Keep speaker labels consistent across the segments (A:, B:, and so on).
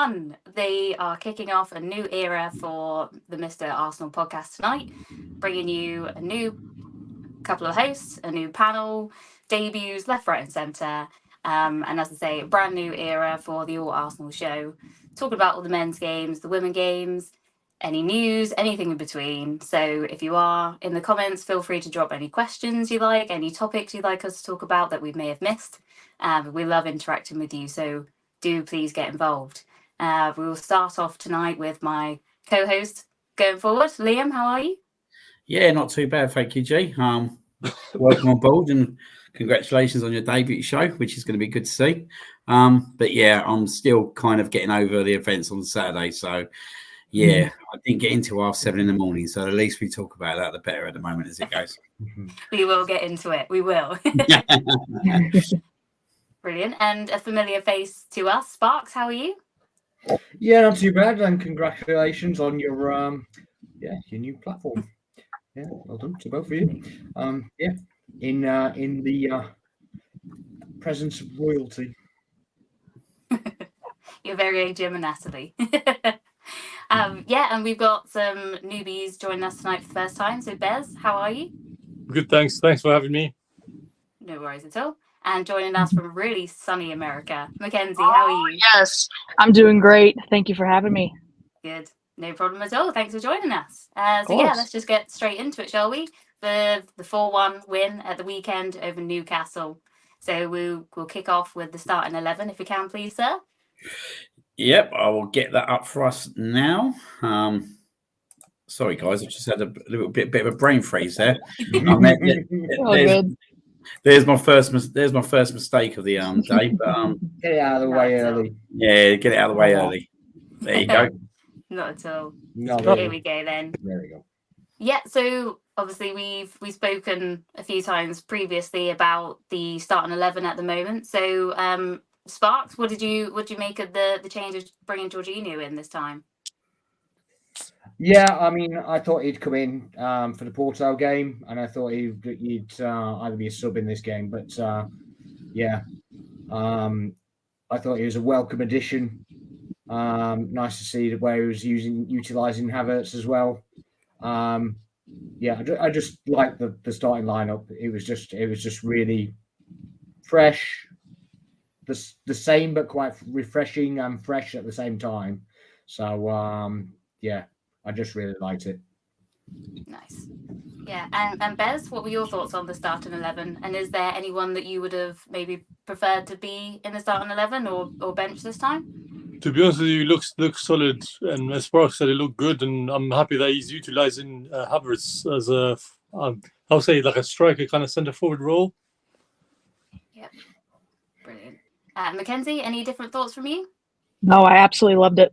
A: 1. They are kicking off a new era for the Mr. Arsenal podcast tonight, bringing you a new couple of hosts, a new panel, debuts left, right and centre. And as I say, a brand new era for the All Arsenal show. Talking about all the men's games, the women games, any news, anything in between. So if you are in the comments, feel free to drop any questions you like, any topics you'd like us to talk about that we may have missed. We love interacting with you, so do please get involved. We will start off tonight with my co-host going forward. Liam, how are you?
B: Yeah, not too bad, thank you, G. Welcome on board and congratulations on your debut show, which is going to be good to see. But yeah, I'm still kind of getting over the events on Saturday, so yeah, I didn't get into 7:30 in the morning, so at least we talk about that, the better at the moment as it goes.
A: We will get into it. We will. Brilliant. And a familiar face to us, Sparks, how are you?
C: Yeah, not too bad, and congratulations on your new platform. Yeah, well done to both of you. In the presence of royalty.
A: You're very own Jim and Natalie. And we've got some newbies joining us tonight for the first time. So Bez, how are you?
D: Good, thanks. Thanks for having me.
A: No worries at all. And joining us from really sunny America, Mackenzie, how are you?
E: Yes, I'm doing great. Thank you for having me.
A: Good. No problem at all. Thanks for joining us. Let's just get straight into it, shall we? The 4-1 win at the weekend over Newcastle. So we'll kick off with the starting 11, if you can, please, sir.
B: Yep, I will get that up for us now. Sorry, guys, I just had a little bit of a brain freeze there. There's my first mistake of the day. But
C: get it out of the way early.
B: Yeah, get it out of the way early. There you go.
A: Not at all. Here we go then.
C: There we go.
A: Yeah, so obviously we've spoken a few times previously about the starting 11 at the moment. So Sparks, what did you make of the change of bringing Jorginho in this time?
C: Yeah, I mean, I thought he'd come in for the Porto game, and I thought he'd either be a sub in this game. But I thought he was a welcome addition. Nice to see the way he was utilising Havertz as well. I just like the starting lineup. It was just really fresh, the same but quite refreshing and fresh at the same time. So I just really liked it.
A: Nice. Yeah, and Bez, what were your thoughts on the starting 11? And is there anyone that you would have maybe preferred to be in the starting 11 or bench this time?
D: To be honest with you, looks solid, and as Sparks said, it looked good, and I'm happy that he's utilising Havertz as a, I'll say like a striker kind of centre forward role.
A: Yep, brilliant. Mackenzie, any different thoughts from you?
E: No, I absolutely loved it.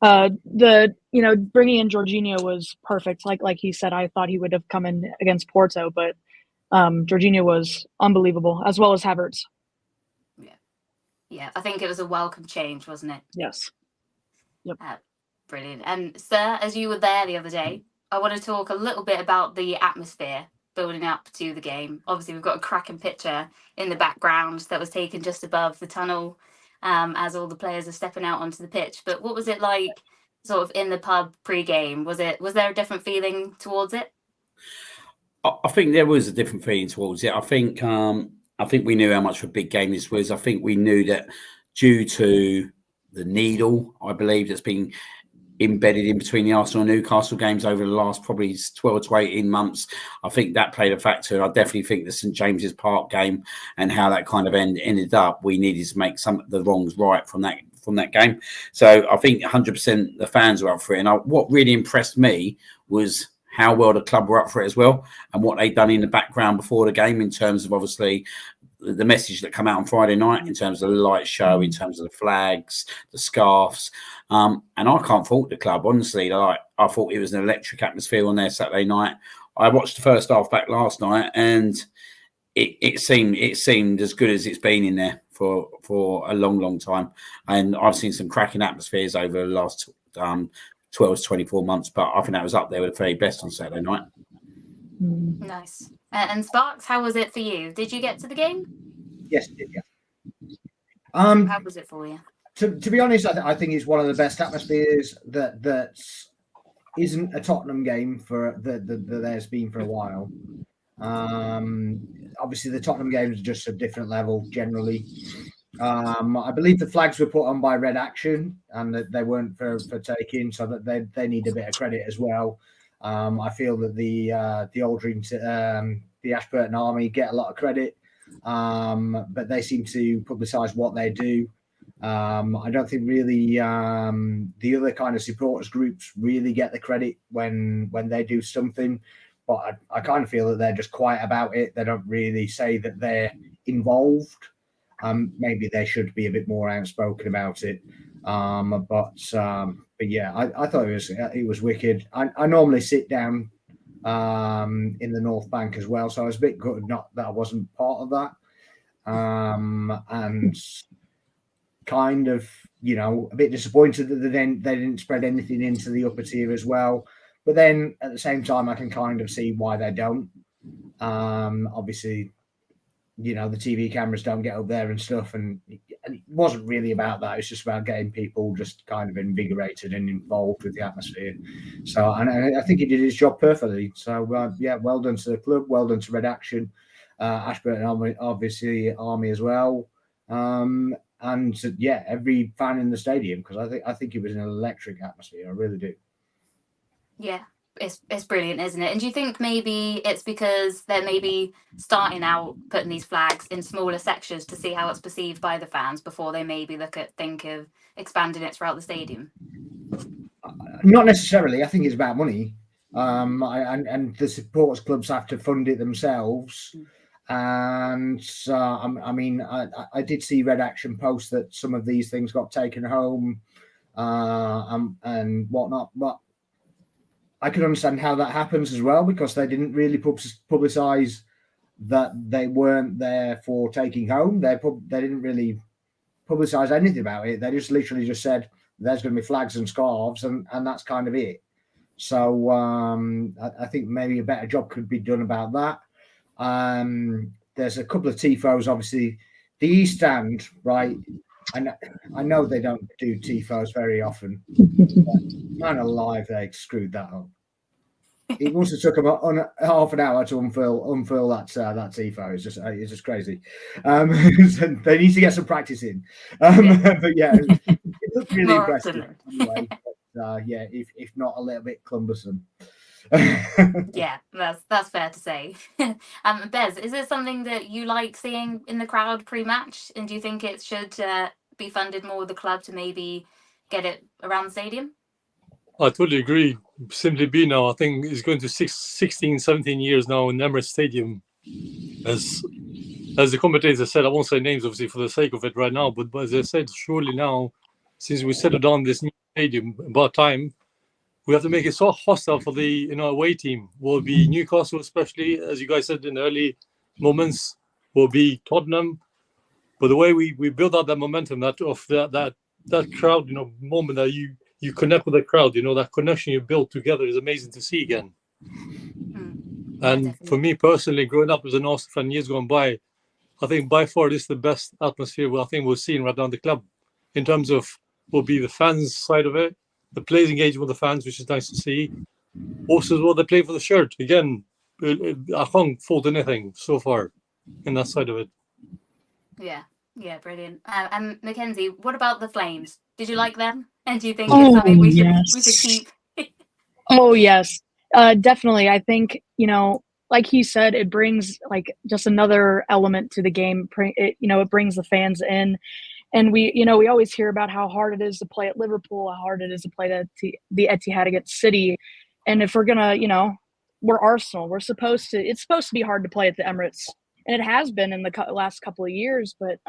E: Bringing in Jorginho was perfect. Like he said, I thought he would have come in against Porto, but Jorginho was unbelievable, as well as Havertz.
A: Yeah, I think it was a welcome change, wasn't it?
E: Yes. Yep.
A: Brilliant. And sir, as you were there the other day, I want to talk a little bit about the atmosphere building up to the game. Obviously, we've got a cracking picture in the background that was taken just above the tunnel as all the players are stepping out onto the pitch. But what was it like sort of in the pub pre-game? Was there a different feeling towards it?
B: I think there was a different feeling towards it. I think we knew how much of a big game this was. I think we knew that due to the needle, I believe, that's been embedded in between the Arsenal and Newcastle games over the last probably 12 to 18 months. I think that played a factor. I definitely think the St James's Park game and how that kind of ended up, we needed to make some of the wrongs right from that game. So I think 100% the fans were up for it. And what really impressed me was how well the club were up for it as well, and what they'd done in the background before the game in terms of obviously the message that came out on Friday night in terms of the light show, in terms of the flags, the scarves. And I can't fault the club, honestly. I thought it was an electric atmosphere on there Saturday night. I watched the first half back last night, and it seemed as good as it's been in there for a long, long time. And I've seen some cracking atmospheres over the last 12 to 24 months, but I think that was up there with the very best on Saturday night.
A: Nice. And Sparks, how was it for you? Did you get to the game?
C: Yes, did, yeah.
A: How was it for you?
C: To be honest, I think it's one of the best atmospheres that isn't a Tottenham game for that there's been for a while. Obviously, the Tottenham games are just a different level generally. I believe the flags were put on by Red Action and that they weren't for taking, so that they need a bit of credit as well. I feel that the Aldrin, the Ashburton Army get a lot of credit, but they seem to publicise what they do. I don't think really the other kind of supporters groups really get the credit when they do something, but I kind of feel that they're just quiet about it. They don't really say that they're involved. Maybe they should be a bit more outspoken about it. But yeah, I thought it was wicked. I normally sit down in the North Bank as well, so I was a bit good not that I wasn't part of that. And kind of, a bit disappointed that they didn't spread anything into the upper tier as well. But then at the same time, I can kind of see why they don't. Obviously, the TV cameras don't get up there and stuff, and it wasn't really about that. It's just about getting people just kind of invigorated and involved with the atmosphere. So, and I think he did his job perfectly. So, yeah, well done to the club, well done to Red Action, Ashburton Army, obviously Army as well, and yeah, every fan in the stadium, because I think it was an electric atmosphere. I really do.
A: Yeah. It's brilliant, isn't it? And do you think maybe it's because they're maybe starting out putting these flags in smaller sections to see how it's perceived by the fans before they maybe think of expanding it throughout the stadium?
C: Not necessarily. I think it's about money, and the supporters clubs have to fund it themselves. And I mean, I did see Red Action post that some of these things got taken home and whatnot, but I can understand how that happens as well, because they didn't really publicise that they weren't there for taking home. They didn't really publicise anything about it. They just literally just said there's going to be flags and scarves, and that's kind of it. So I think maybe a better job could be done about that. There's a couple of tifos, obviously. The East Stand, right? I know they don't do tifos very often. Man alive, they screwed that up. It must have took them half an hour to unfurl that tifo. It's just crazy. They need to get some practice in. But yeah, it looked really impressive anyway. But, yeah, if not a little bit cumbersome.
A: Yeah, that's fair to say. Bez, is there something that you like seeing in the crowd pre-match, and do you think it should be funded more with the club to maybe get it around the stadium?
D: I totally agree. Simply B now, I think, is going to 16, 17 years now in Emirates Stadium. As the commentator said, I won't say names obviously for the sake of it right now, but as I said, surely now, since we settled on this new stadium, about time, we have to make it so hostile for the away team. Will be Newcastle, especially, as you guys said in the early moments, will be Tottenham. But the way we build out that momentum, that crowd, moment that you connect with the crowd, that connection you build together is amazing to see again. And for me personally, growing up as an Arsenal fan years gone by, I think by far this is the best atmosphere I think we're seeing right now in the club, in terms of will be the fans side of it, the players engaging with the fans, which is nice to see. Also as well, they play for the shirt. Again, I can't fault anything so far in that side of it.
A: Yeah, brilliant. And Mackenzie, what about the Flames? Did you like them? And do you think it's something we should keep?
E: Oh yes, definitely. I think like he said, it brings just another element to the game. It brings the fans in, and we always hear about how hard it is to play at Liverpool, how hard it is to play at the Etihad against City, and if we're gonna, we're Arsenal, it's supposed to be hard to play at the Emirates. And it has been in the last couple of years, but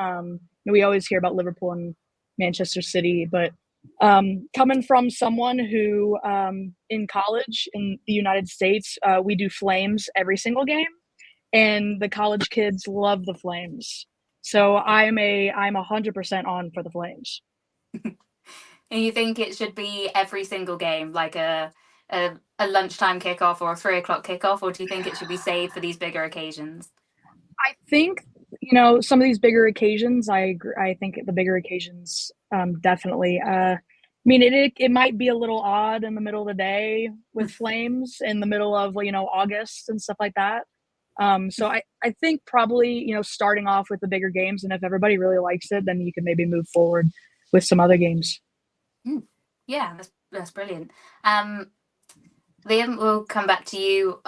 E: we always hear about Liverpool and Manchester City. But coming from someone who in college in the United States, we do Flames every single game, and the college kids love the Flames. So I'm 100% on for the Flames.
A: And you think it should be every single game, like a lunchtime kickoff or a 3 o'clock kickoff, or do you think it should be saved for these bigger occasions?
E: I think, some of these bigger occasions, I agree. I think the bigger occasions definitely. I mean, it might be a little odd in the middle of the day with Flames in the middle of, August and stuff like that. So I think probably, starting off with the bigger games, and if everybody really likes it, then you can maybe move forward with some other games.
A: Yeah, that's brilliant. Liam, we'll come back to you.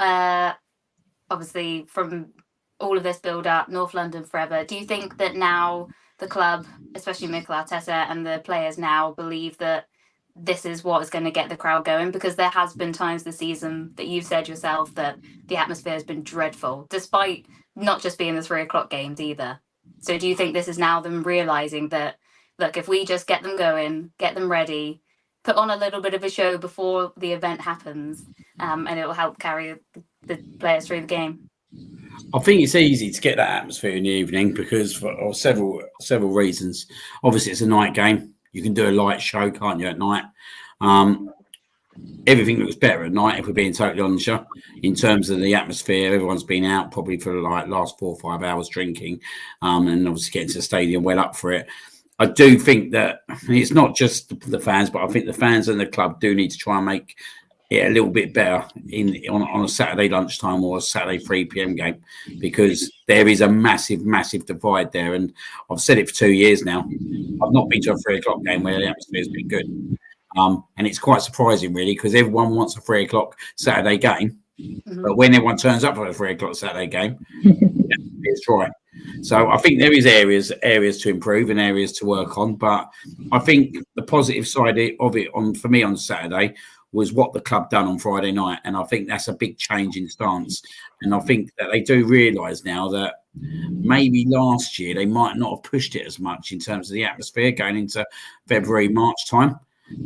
A: Obviously, from all of this build up, North London forever. Do you think that now the club, especially Mikel Arteta and the players now, believe that this is what is going to get the crowd going? Because there has been times this season that you've said yourself that the atmosphere has been dreadful, despite not just being the 3:00 games either. So do you think this is now them realising that, look, if we just get them going, get them ready, put on a little bit of a show before the event happens, and it will help carry the players through the game?
B: I think it's easy to get that atmosphere in the evening because for several reasons. Obviously, it's a night game. You can do a light show, can't you, at night? Everything looks better at night, if we're being totally honest, in terms of the atmosphere. Everyone's been out probably for like last 4 or 5 hours drinking, and obviously getting to the stadium well up for it. I do think that it's not just the fans, but I think the fans and the club do need to try and make it a little bit better on a Saturday lunchtime or a Saturday 3 p.m. game, because there is a massive divide there. And I've said it for 2 years now. I've not been to a 3:00 game where the atmosphere has been good. And it's quite surprising, really, because everyone wants a 3:00 Saturday game. Mm-hmm. But when everyone turns up for a 3:00 Saturday game, it's dry. So I think there is areas to improve and areas to work on. But I think the positive side of it for me on Saturday was what the club done on Friday night. And I think that's a big change in stance. And I think that they do realise now that maybe last year they might not have pushed it as much in terms of the atmosphere going into February, March time.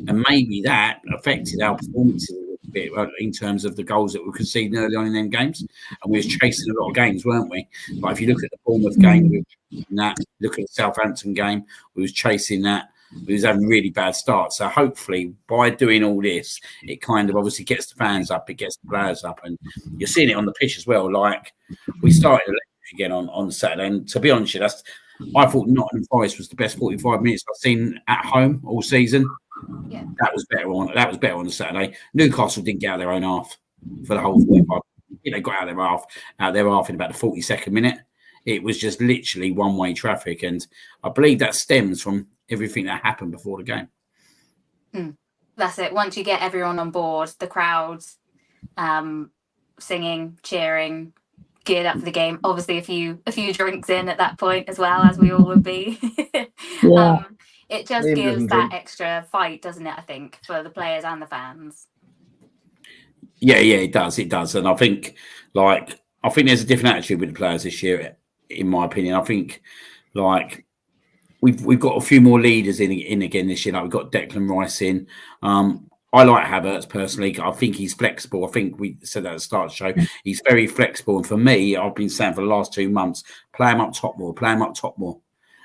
B: And maybe that affected our performances a little bit in terms of the goals that we conceded early on in them games. And we was chasing a lot of games, weren't we? But if you look at the Bournemouth game, look at the Southampton game, we was chasing that. We was having really bad starts. So hopefully by doing all this, it kind of obviously gets the fans up, it gets the players up. And you're seeing it on the pitch as well. Like we started again on Saturday. And to be honest, I thought Nottingham Forest was the best 45 minutes I've seen at home all season. Yeah, that was better on the Saturday. Newcastle didn't get out their own half for the whole 45. They got out their half in about the 42nd minute. It was just literally one-way traffic, and I believe that stems from everything that happened before the game.
A: That's it. Once you get everyone on board, the crowds singing, cheering, geared up for the game. Obviously, a few drinks in at that point as well, as we all would be.
E: Yeah.
A: It just gives that extra fight, doesn't it, I think, for the players and the fans.
B: Yeah, it does. And I think there's a different attitude with the players this year, in my opinion. I think we've got a few more leaders in again this year. Like we've got Declan Rice in. I like Havertz personally. I think he's flexible. I think we said that at the start of the show. He's very flexible. And for me, I've been saying for the last 2 months, play him up top more.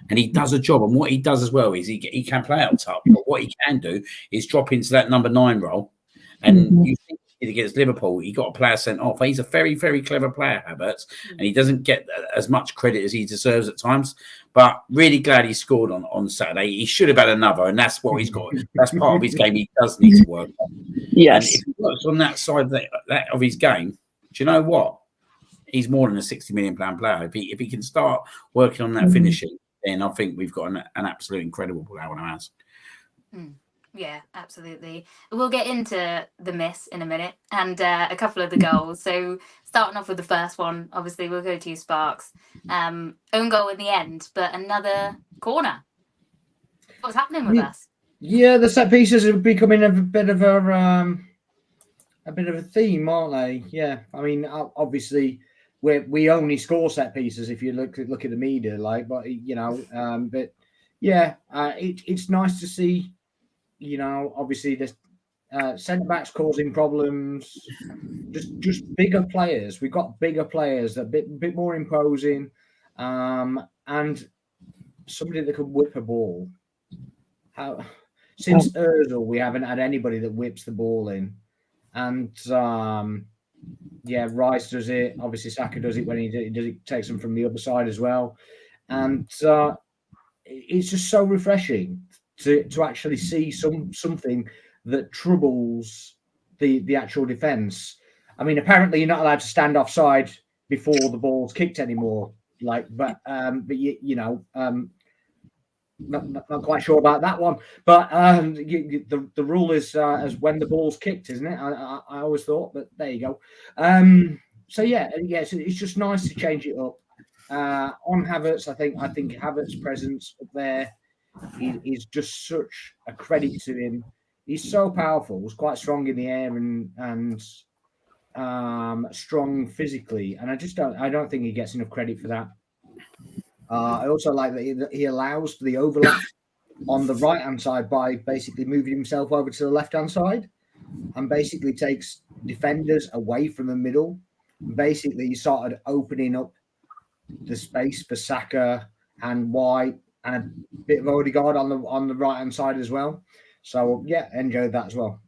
B: And he does a job. And what he does as well is he can play out top. But what he can do is drop into that number 9 role. And you think against Liverpool, he got a player sent off. He's a very, very clever player, Havertz. And he doesn't get as much credit as he deserves at times. But really glad he scored on Saturday. He should have had another. And that's what he's got. That's part of his game he does need to work on.
E: Yes.
B: And if he works on that side of his game, do you know what? He's more than a £60 million player. If he can start working on that finishing, then I think we've got an absolute incredible player on our hands.
A: Yeah, absolutely. We'll get into the miss in a minute and a couple of the goals. So starting off with the first one, obviously we'll go to you, Sparks. Own goal in the end, but another corner. What's happening with us?
C: Yeah, the set pieces are becoming a bit of a theme, aren't they? Yeah, I mean, obviously we only score set pieces if you look at the media, but it's nice to see. Obviously the centre backs causing problems. Just bigger players. We've got bigger players that bit more imposing, and somebody that can whip a ball. Since Ozil, we haven't had anybody that whips the ball in, and Rice does it. Obviously, Saka does it when he does it. Takes them from the other side as well, and it's just so refreshing to actually see something that troubles the actual defence. I mean, apparently you're not allowed to stand offside before the ball's kicked anymore. But not quite sure about that one. But the rule is as when the ball's kicked, isn't it? I always thought, but there you go. So it's just nice to change it up. On Havertz, I think Havertz's presence up there is just such a credit to him. He's so powerful. He's quite strong in the air and strong physically, and I don't think he gets enough credit for that. I also like that he allows the overlap on the right hand side by basically moving himself over to the left hand side, and basically takes defenders away from the middle. Basically, he started opening up the space for Saka and White and a bit of Odegaard on the right hand side as well. So enjoyed that as well.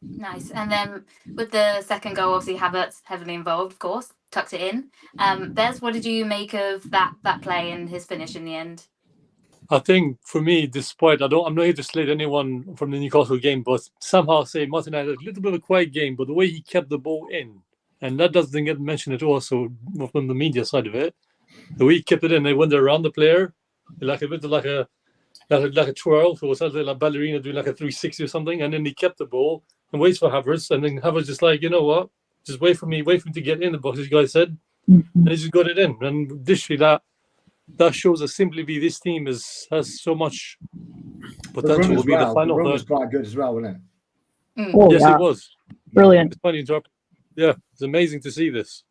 A: Nice. And then with the second goal, obviously Havertz heavily involved, of course, tucked it in. Bez, what did you make of that play and his finish in the end?
D: I think for me, despite I'm not here to slate anyone from the Newcastle game, but somehow I say Martin had a little bit of a quiet game, but the way he kept the ball in, and that doesn't get mentioned at all. So from the media side of it, the way he kept it in, they went around the player like a bit like a twirl, or something like ballerina doing like a 360 or something, and then he kept the ball and waits for Havertz, and then Havertz just like, you know what, just wait for me to get in the box, as you guys said, and he just got it in. And this that shows us simply this team has so much potential to be the final.
C: The run was quite good as well, wasn't it?
E: Oh,
D: yes,
E: yeah.
D: It was
E: Brilliant.
D: It's funny interrupt. Yeah, it's amazing to see this.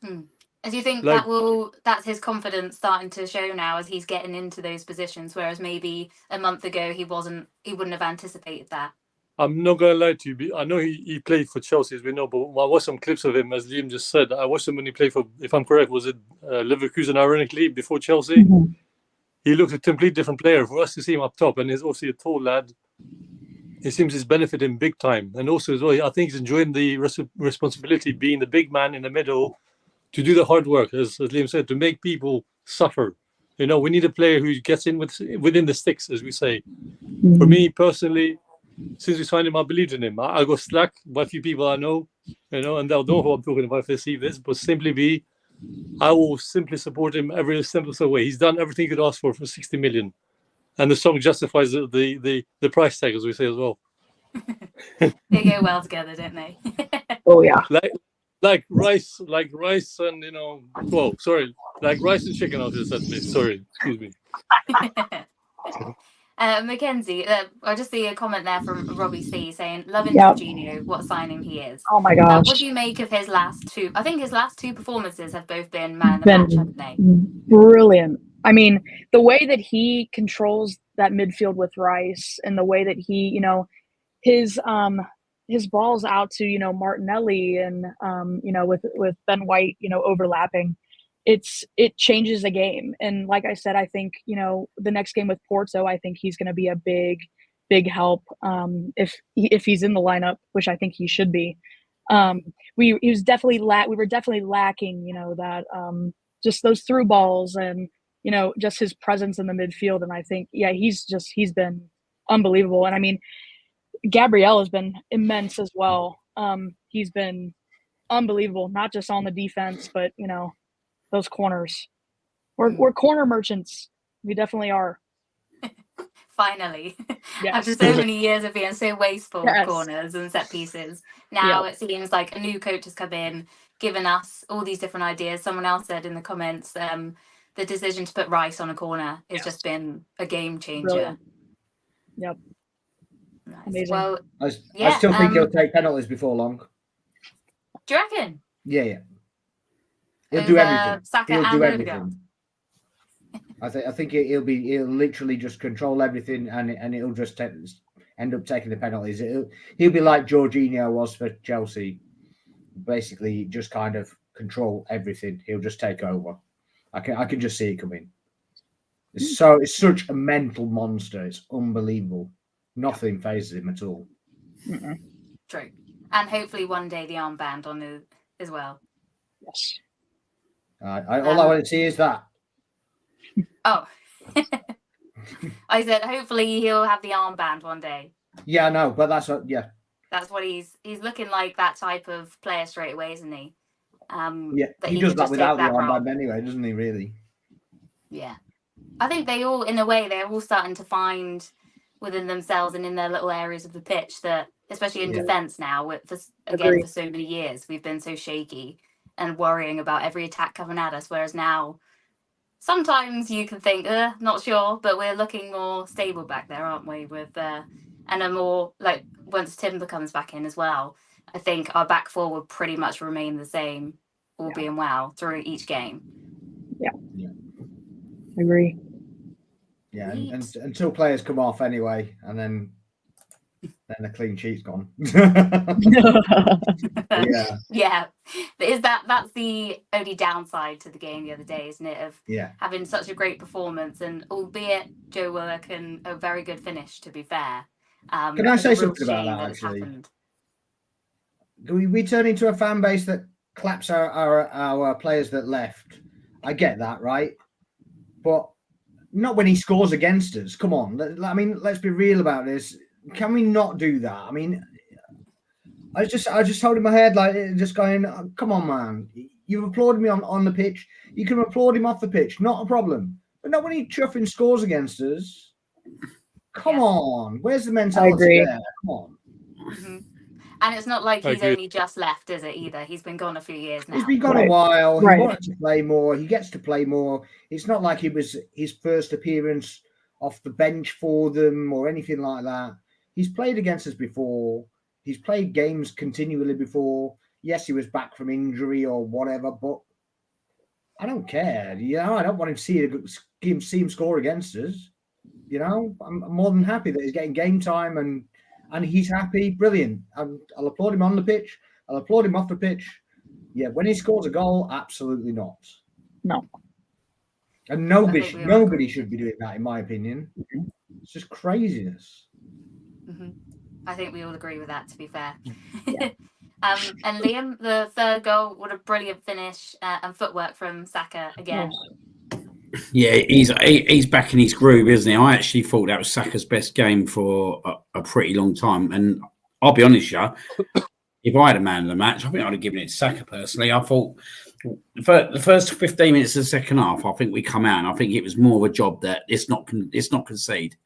A: And do you think that's his confidence starting to show now as he's getting into those positions, whereas maybe a month ago he wouldn't have anticipated that?
D: I'm not going to lie to you. I know he played for Chelsea, as we know, but I watched some clips of him, as Liam just said. I watched him when he played for, if I'm correct, was it Leverkusen, ironically, before Chelsea?
E: Mm-hmm.
D: He looked a complete different player. For us to see him up top, and he's obviously a tall lad, it seems he's benefited him big time. And also as well, I think he's enjoying the responsibility, being the big man in the middle, to do the hard work, as Liam said, to make people suffer. You know, we need a player who gets in within the sticks, as we say.
E: Mm-hmm.
D: For me personally, since we signed him, I believed in him. I got slack by a few people I know, and they'll know who I'm talking about if they see this. But I will simply support him every simplest way. He's done everything he could ask for 60 million, and the song justifies the price tag, as we say as well.
A: They go well together, don't they?
E: Oh yeah.
D: Like rice and like rice and chicken. I just said, sorry, excuse me.
A: Mackenzie, I just see a comment there from Robbie C saying, loving Jorginho, what a signing he is.
E: Oh my gosh.
A: What do you make of his last two? I think his last two performances have both been man of the match, haven't they?
E: Brilliant. I mean, the way that he controls that midfield with Rice, and the way that he, his balls out to, Martinelli and, with Ben White, overlapping, it changes the game. And like I said, I think, the next game with Porto, I think he's going to be a big help if he's in the lineup, which I think he should be. We were definitely lacking, that just those through balls and, just his presence in the midfield. And I think, he's been unbelievable. And I mean, Gabriel has been immense as well. He's been unbelievable, not just on the defense, but, those corners. We're corner merchants. We definitely are.
A: Finally.
E: Yes.
A: After so many years of being so wasteful of corners and set pieces. Now it seems like a new coach has come in, given us all these different ideas. Someone else said in the comments, the decision to put Rice on a corner has just been a game changer.
E: Brilliant. Yep.
A: Nice.
E: Amazing.
A: Well,
C: I still think he'll take penalties before long.
A: Do you reckon?
C: Yeah. He'll do everything.
A: Saka
C: He'll do
A: and
C: everything. I think he'll literally just control everything, and it'll just end up taking the penalties. He'll be like Jorginho was for Chelsea, basically just kind of control everything. He'll just take over. I can just see it coming. It's such a mental monster. It's unbelievable. Nothing phases him at all.
E: Mm-mm.
A: True, and hopefully one day the armband on it as well.
E: Yes.
C: All I want to see is that.
A: Oh. I said hopefully he'll have the armband one day.
C: Yeah, no, but that's what. Yeah,
A: That's what he's looking like, that type of player straight away, isn't he?
C: yeah.
A: That
C: He does
A: could
C: that
A: just
C: without
A: take
C: the
A: that role.
C: armband anyway, doesn't he? Really?
A: Yeah. I think they all, in a way, they're all starting to find within themselves and in their little areas of the pitch that, especially in
C: Yeah.
A: defence now,
E: Agree.
A: for so many years, we've been so shaky and worrying about every attack coming at us. Whereas now, sometimes you can think, not sure, but we're looking more stable back there, aren't we? With and a more, like, once Timber comes back in as well, I think our back four would pretty much remain the same, all being well, through each game.
E: Agree.
C: Yeah, and until players come off anyway, and then the clean sheet's gone. Yeah.
A: Yeah. That's the only downside to the game the other day, isn't it? Of having such a great performance, and albeit Joe Willock and a very good finish, to be fair.
C: Can I say something about that, actually? We turn into a fan base that claps our players that left. I get that, right? But not when he scores against us. Come on. I mean, let's be real about this. Can we not do that? I mean, I just holding my head, like, just going, oh, come on, man. You've applauded me on the pitch. You can applaud him off the pitch. Not a problem. But not when he chuffing scores against us. Come on. Where's the mentality there? Come on.
A: Mm-hmm. And it's not like he's only just left, is it, either? He's been gone a few years now.
C: He's been gone a while. He wanted to play more. He gets to play more. It's not like it was his first appearance off the bench for them or anything like that. He's played against us before. He's played games continually before. Yes, he was back from injury or whatever, but I don't care. You know, I don't want to see him score against us. You know, I'm more than happy that he's getting game time and he's happy. Brilliant. I'll applaud him on the pitch. I'll applaud him off the pitch. Yeah, when he scores a goal, absolutely not.
E: No.
C: And nobody should be doing that, in my opinion. It's just craziness.
A: Mm-hmm. I think we all agree with that, to be fair. And Liam, the third goal, what a brilliant finish and footwork from Saka again.
B: Yeah, he's back in his groove, isn't he? I actually thought that was Saka's best game for a pretty long time. And I'll be honest, if I had a man of the match, I think I'd have given it to Saka personally. I thought the first 15 minutes of the second half, I think we come out and I think it was more of a job that it's not concede.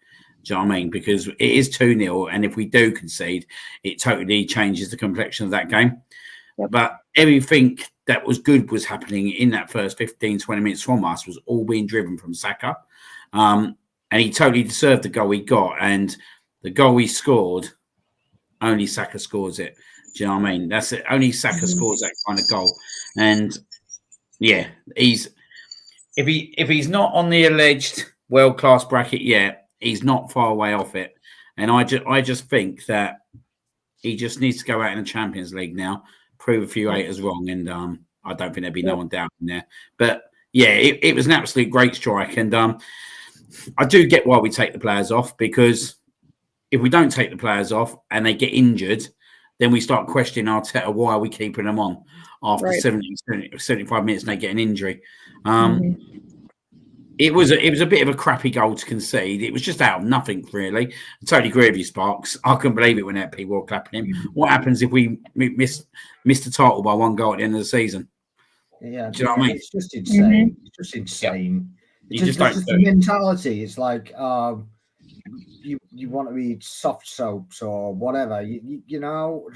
B: Do you know what I mean? Because it is 2-0, and if we do concede, it totally changes the complexion of that game. Yep. But everything that was good was happening in that first 15, 20 minutes from us was all being driven from Saka. And he totally deserved the goal he got. And the goal he scored, only Saka scores it. Do you know what I mean? That's it. Only Saka scores that kind of goal. And yeah, if he's not on the alleged world-class bracket yet, he's not far away off it. And I just think that he just needs to go out in the Champions League now, prove a few haters wrong, and I don't think there'd be no one doubting there. But yeah, it was an absolute great strike, and I do get why we take the players off, because if we don't take the players off and they get injured, then we start questioning Arteta, why are we keeping them on after 75 minutes and they get an injury. It was a bit of a crappy goal to concede. It was just out of nothing, really. I totally agree with you, Sparks. I couldn't believe it when FP were clapping him. What happens if we miss the title by one goal at the end of the season?
C: Yeah,
B: do you know what I mean?
C: It's just insane. It's just insane.
B: Yeah.
C: It's just the mentality. It's like you want to be soft soaps or whatever. You know,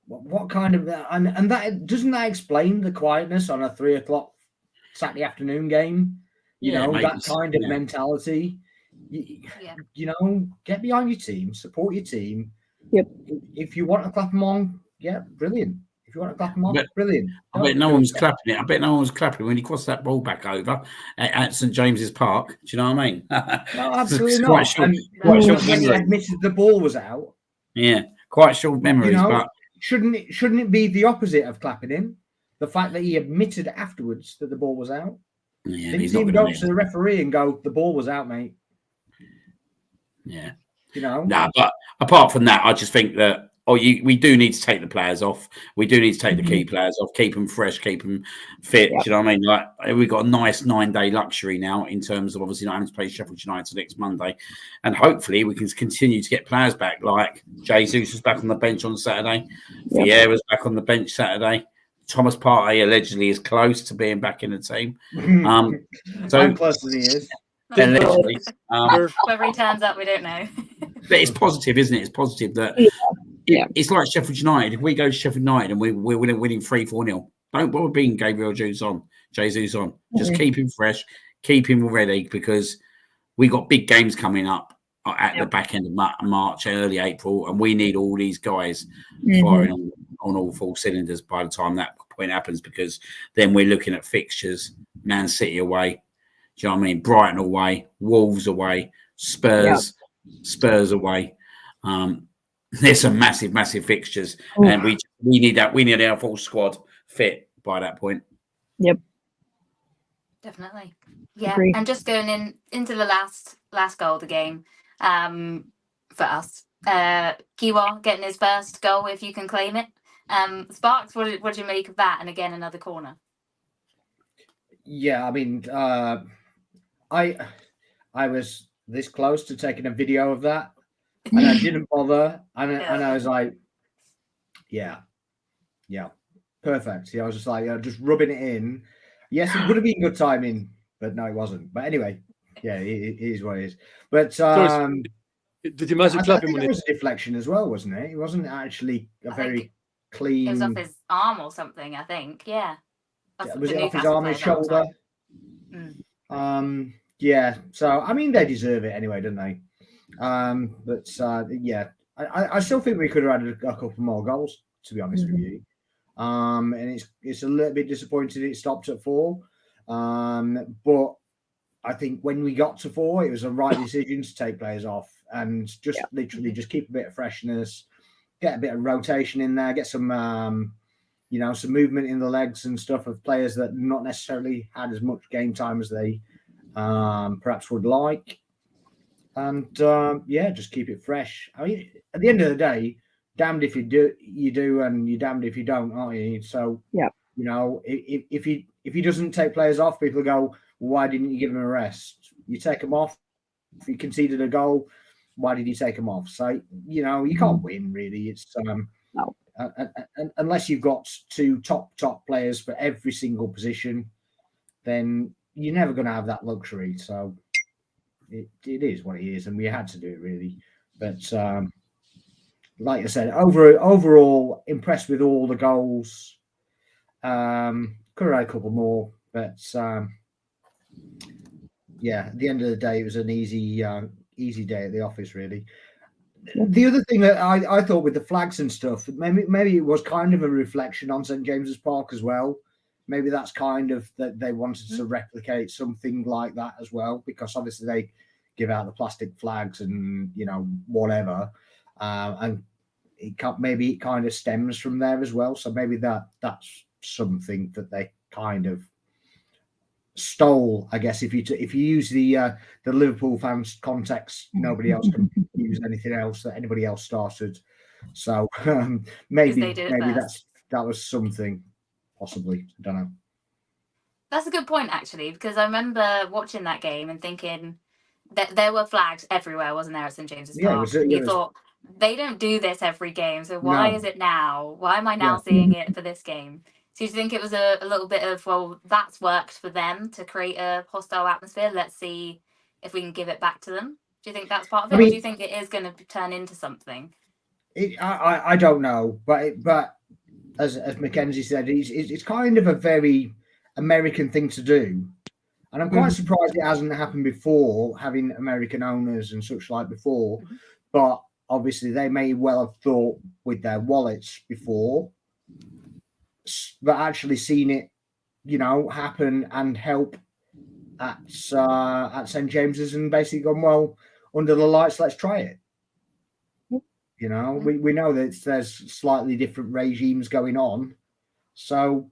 C: what kind of and that doesn't that explain the quietness on a 3:00 Saturday afternoon game? You know, that kind of mentality. You know, get behind your team, support your team.
E: Yep.
C: If you want to clap them on, brilliant. If you want to clap them on, brilliant.
B: I bet no one was clapping it. I bet no one was clapping when he crossed that ball back over at St James's Park. Do you know what I mean?
C: No, absolutely not. Quite short when he admitted the ball was out.
B: Yeah, quite short memories. You know, but
C: shouldn't it be the opposite of clapping him? The fact that he admitted afterwards that the ball was out.
B: Yeah,
C: didn't even go to the referee and go, the ball was out, mate.
B: Yeah.
C: You know?
B: Nah, but apart from that, I just think that we do need to take the players off. We do need to take the key players off, keep them fresh, keep them fit.
E: Yep.
B: Do you know what I mean? Like, we've got a nice 9-day luxury now in terms of obviously not having to play Sheffield United next Monday. And hopefully we can continue to get players back. Like Jesus was back on the bench on Saturday.
E: Yep.
B: Vieira's back on the bench Saturday. Thomas Partey allegedly is close to being back in the team. So
C: I'm close as he is.
B: allegedly.
A: Whether he turns up, we don't know.
B: But it's positive, isn't it? It's positive that it's like Sheffield United. If we go to Sheffield United and we're winning 3-4-0, don't bother being Gabriel Jesus on. Just keep him fresh, keep him ready, because we got big games coming up at the back end of March, early April, and we need all these guys firing on all four cylinders by the time that point happens, because then we're looking at fixtures: Man City away, do you know what I mean? Brighton away, Wolves away, Spurs away. There's some massive fixtures, and we need that. We need our full squad fit by that point.
E: Yep,
A: definitely. Yeah,
E: Agree.
A: and just going into the last goal of the game, for us, Kiwa getting his first goal, if you can claim it. Sparks, what did you make of that? And again, another corner.
C: Yeah, I mean, I was this close to taking a video of that, and I didn't bother, and I was like, yeah, perfect. Yeah, I was just like, just rubbing it in. Yes, it would have been good timing, but no, it wasn't. But anyway, yeah, it is what it is. But
D: did you manage to clap him when
C: it was a deflection as well, wasn't it? It wasn't actually a very clean.
A: It was off his arm or something, I think. Yeah.
C: Was it off his arm, his shoulder? Yeah. So I mean, they deserve it anyway, don't they? But yeah, I still think we could have had a couple more goals, to be honest with you. And it's a little bit disappointing it stopped at 4. But I think when we got to 4, it was a right decision to take players off and just literally just keep a bit of freshness, get a bit of rotation in there, get some some movement in the legs and stuff of players that not necessarily had as much game time as they perhaps would like. And just keep it fresh. I mean, at the end of the day, damned if you do, and you're damned if you don't, aren't you? So if he doesn't take players off, people go, why didn't you give him a rest? You take him off. If he conceded a goal, why did you take him off? So you can't win really. It's
E: no.
C: Unless you've got 2 top players for every single position, then you're never going to have that luxury. So it is what it is, and we had to do it really. But like I said, overall impressed with all the goals. Could have had a couple more, but at the end of the day, it was an easy day at the office, really. The other thing that I thought with the flags and stuff, maybe it was kind of a reflection on St. James's Park as well. Maybe that's kind of that they wanted to replicate something like that as well, because obviously they give out the plastic flags and whatever, and maybe it kind of stems from there as well. So maybe that's something that they kind of stole, I guess. If you use the Liverpool fans context, nobody else can use anything else that anybody else started. So maybe that was something, possibly. I don't know.
A: That's a good point, actually, because I remember watching that game and thinking that there were flags everywhere, wasn't there, at St. James's Park? You thought, they don't do this every game, so why is it now? Why am I now seeing it for this game? So do you think it was a little bit of, well, that's worked for them to create a hostile atmosphere? Let's see if we can give it back to them. Do you think that's part of it, or do you think it is going to turn into something?
C: I don't know, but as Mackenzie said, it's kind of a very American thing to do, and I'm quite surprised it hasn't happened before, having American owners and such like before. But obviously, they may well have thought with their wallets before, but actually seen it, happen and help at St. James's, and basically gone, well, under the lights, let's try it. We know that there's slightly different regimes going on, so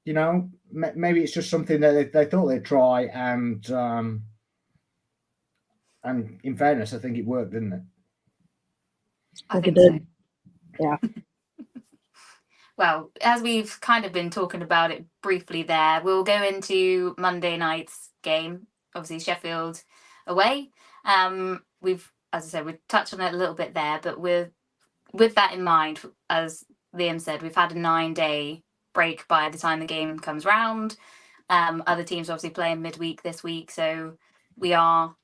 C: maybe it's just something that they thought they'd try, and in fairness, I think it worked, didn't it?
A: I think so.
E: Yeah.
A: Well, as we've kind of been talking about it briefly there, we'll go into Monday night's game. Obviously, Sheffield away. We've, as I said, we've touched on it a little bit there, but with that in mind, as Liam said, we've had a 9-day break by the time the game comes round. Other teams obviously playing midweek this week, so we are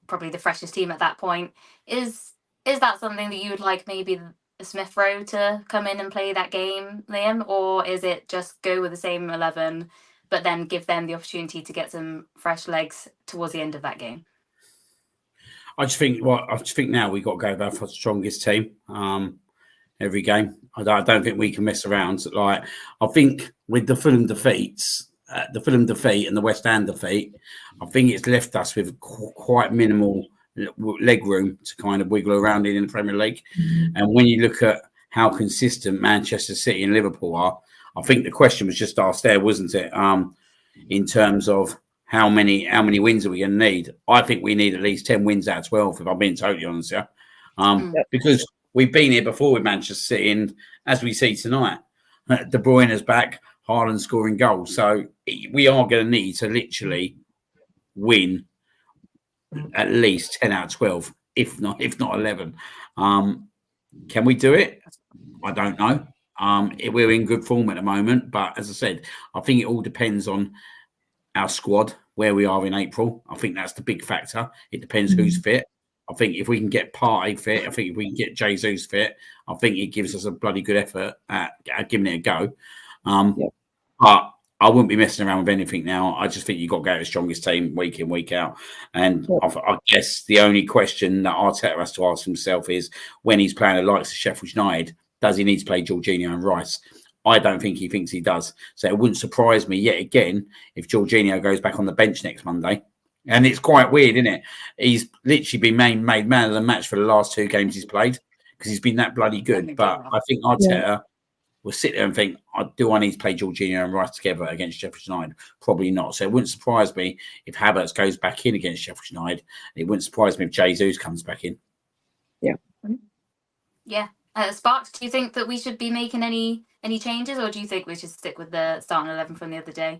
A: probably the freshest team at that point. Is that something that you would like maybe Smith Rowe to come in and play that game, Liam, or is it just go with the same 11 but then give them the opportunity to get some fresh legs towards the end of that game?
B: I just think now we've got to go with our strongest team every game. I don't think we can mess around. Like, I think with the Fulham defeat and the West Ham defeat, I think it's left us with quite minimal leg room to kind of wiggle around in the Premier League. And when you look at how consistent Manchester City and Liverpool are, I think the question was just asked there, wasn't it? In terms of how many wins are we going to need? I think we need at least 10 wins out of 12, if I'm being totally honest. Because we've been here before with Manchester City, and as we see tonight, De Bruyne's back, Haaland scoring goals. So we are going to need to literally win at least 10 out of 12, if not 11. Can we do it? I don't know. We're in good form at the moment, but as I said, I think it all depends on our squad, where we are in April. I think that's the big factor. It depends who's fit. I think if we can get Partey fit, I think if we can get Jesus fit, I think it gives us a bloody good effort at giving it a go. But I wouldn't be messing around with anything now. I just think you've got to go to the strongest team week in, week out. And I guess the only question that Arteta has to ask himself is, when he's playing the likes of Sheffield United, does he need to play Jorginho and Rice? I don't think he thinks he does. So it wouldn't surprise me yet again if Jorginho goes back on the bench next Monday. And it's quite weird, isn't it? He's literally been made man of the match for the last 2 games he's played because he's been that bloody good. But I think Arteta will sit there and think, do I need to play Jorginho and Rice together against Sheffield United? Probably not. So it wouldn't surprise me if Havertz goes back in against Sheffield United. It wouldn't surprise me if Jesus comes back in.
A: Yeah. Sparks, do you think that we should be making any changes, or do you think we should stick with the starting 11 from the other day?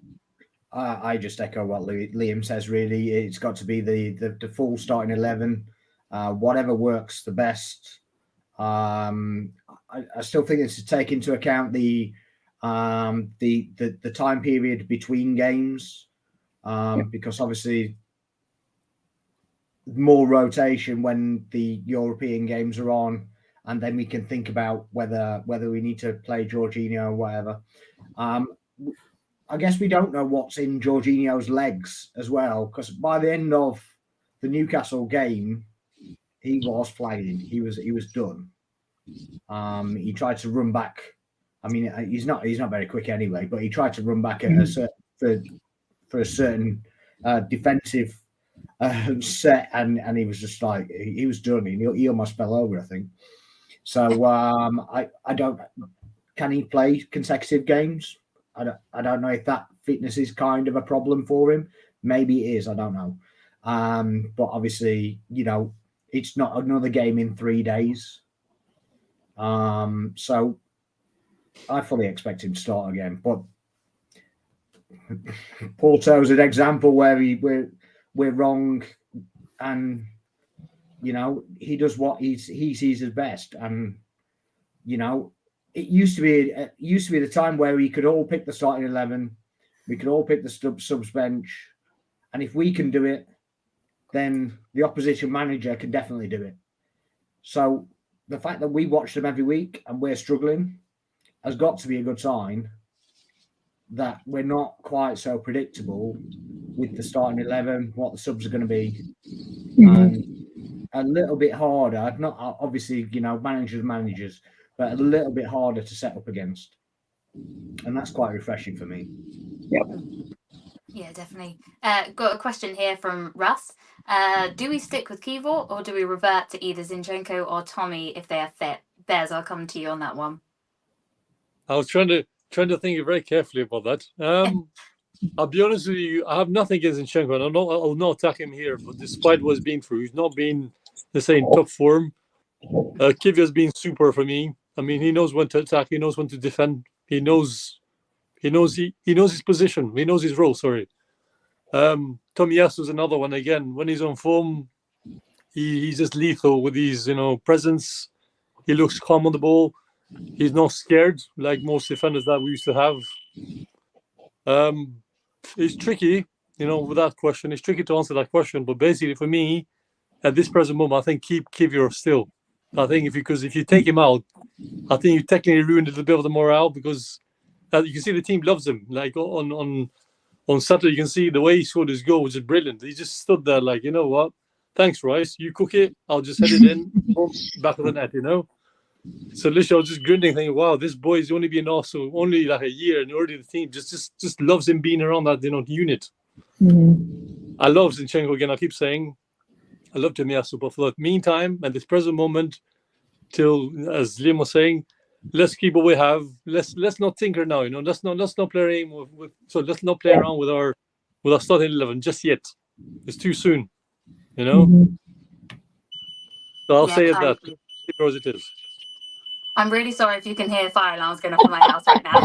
C: I just echo what Liam says, really. It's got to be the full starting 11, whatever works the best. I still think it's to take into account the time period between games, because obviously more rotation when the European games are on, and then we can think about whether we need to play Jorginho or whatever. I guess we don't know what's in Jorginho's legs as well, because by the end of the Newcastle game, he was flagging. He was done. He tried to run back. I mean, he's not very quick anyway, but he tried to run back at for a certain defensive set, and he was just like, he was done. He almost fell over, I think. So I don't. Can he play consecutive games? I don't know if that fitness is kind of a problem for him. Maybe it is. I don't know. But obviously, it's not another game in 3 days. So I fully expect him to start again. But Porto's an example where we're wrong, and he does what he sees as best, and it used to be the time where we could all pick the starting 11, we could all pick the subs bench, and if we can do it, then the opposition manager can definitely do it. So the fact that we watch them every week and we're struggling has got to be a good sign that we're not quite so predictable with the starting 11, what the subs are going to be, and a little bit harder. Not obviously, managers, but a little bit harder to set up against, and that's quite refreshing for me.
A: Yeah, definitely. Got a question here from Russ. Do we stick with Kivor, or do we revert to either Zinchenko or Tommy if they are fit? Bez, I'll come to you on that one.
D: I was trying to think very carefully about that. I'll be honest with you, I have nothing against Zinchenko, and I'll not attack him here. But despite what's been through, he's not been the same top form. Kivior's been super for me. I mean, he knows when to attack. He knows when to defend. He knows his position. He knows his role. Sorry. Tomiyasu's another one. Again, when he's on form, he's just lethal with his presence. He looks calm on the ball. He's not scared like most defenders that we used to have. It's tricky, without question. It's tricky to answer that question. But basically, for me, at this present moment, I think keep Kivior still. I think because if you take him out, I think you technically ruined a little bit of the morale because you can see the team loves him. Like on Saturday, you can see the way he scored his goal was just brilliant. He just stood there like, you know what? Thanks, Rice. You cook it. I'll just head it in, back of the net, So literally, I was just grinning, thinking, "Wow, this boy's only been also only like a year, and already the team just loves him being around that unit."
E: Mm-hmm.
D: I love Zinchenko again. I keep saying, I love Tomiyasu, but for the meantime, at this present moment, till as Liam was saying, let's keep what we have. Let's not tinker now. Let's not play around let's not play around with our starting 11 just yet. It's too soon.
E: Mm-hmm.
D: So I'll say that as it is.
A: I'm really sorry if you can hear fire alarms going off in my house right now.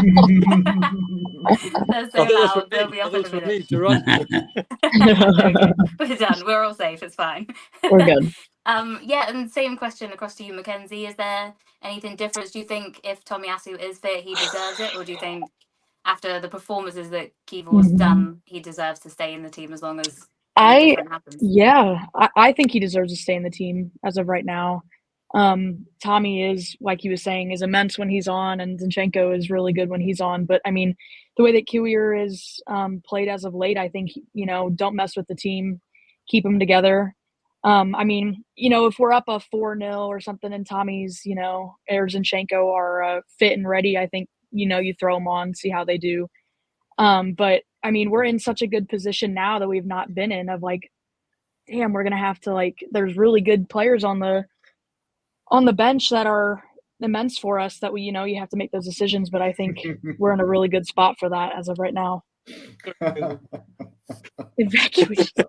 A: They're so loud. They'll be off in a minute. Okay, we're done. We're all safe. It's fine.
E: We're good.
A: And same question across to you, Mackenzie. Is there anything different? Do you think if Tomiyasu is fit, he deserves it, or do you think after the performances that Kivor's done, he deserves to stay in the team as long as different happens?
E: Yeah, I think he deserves to stay in the team as of right now. Tommy is, like he was saying, is immense when he's on, and Zinchenko is really good when he's on. But I mean, the way that Kiwior is played as of late, I think, don't mess with the team, keep them together. I mean, if we're up a 4-0 or something and Tommy's, or Zinchenko are fit and ready, I think, you throw them on, see how they do. But I mean, we're in such a good position now that we've not been in of like, damn, we're going to have to there's really good players on the bench that are immense for us that we, you have to make those decisions. But I think we're in a really good spot for that as of right now. Evacuation.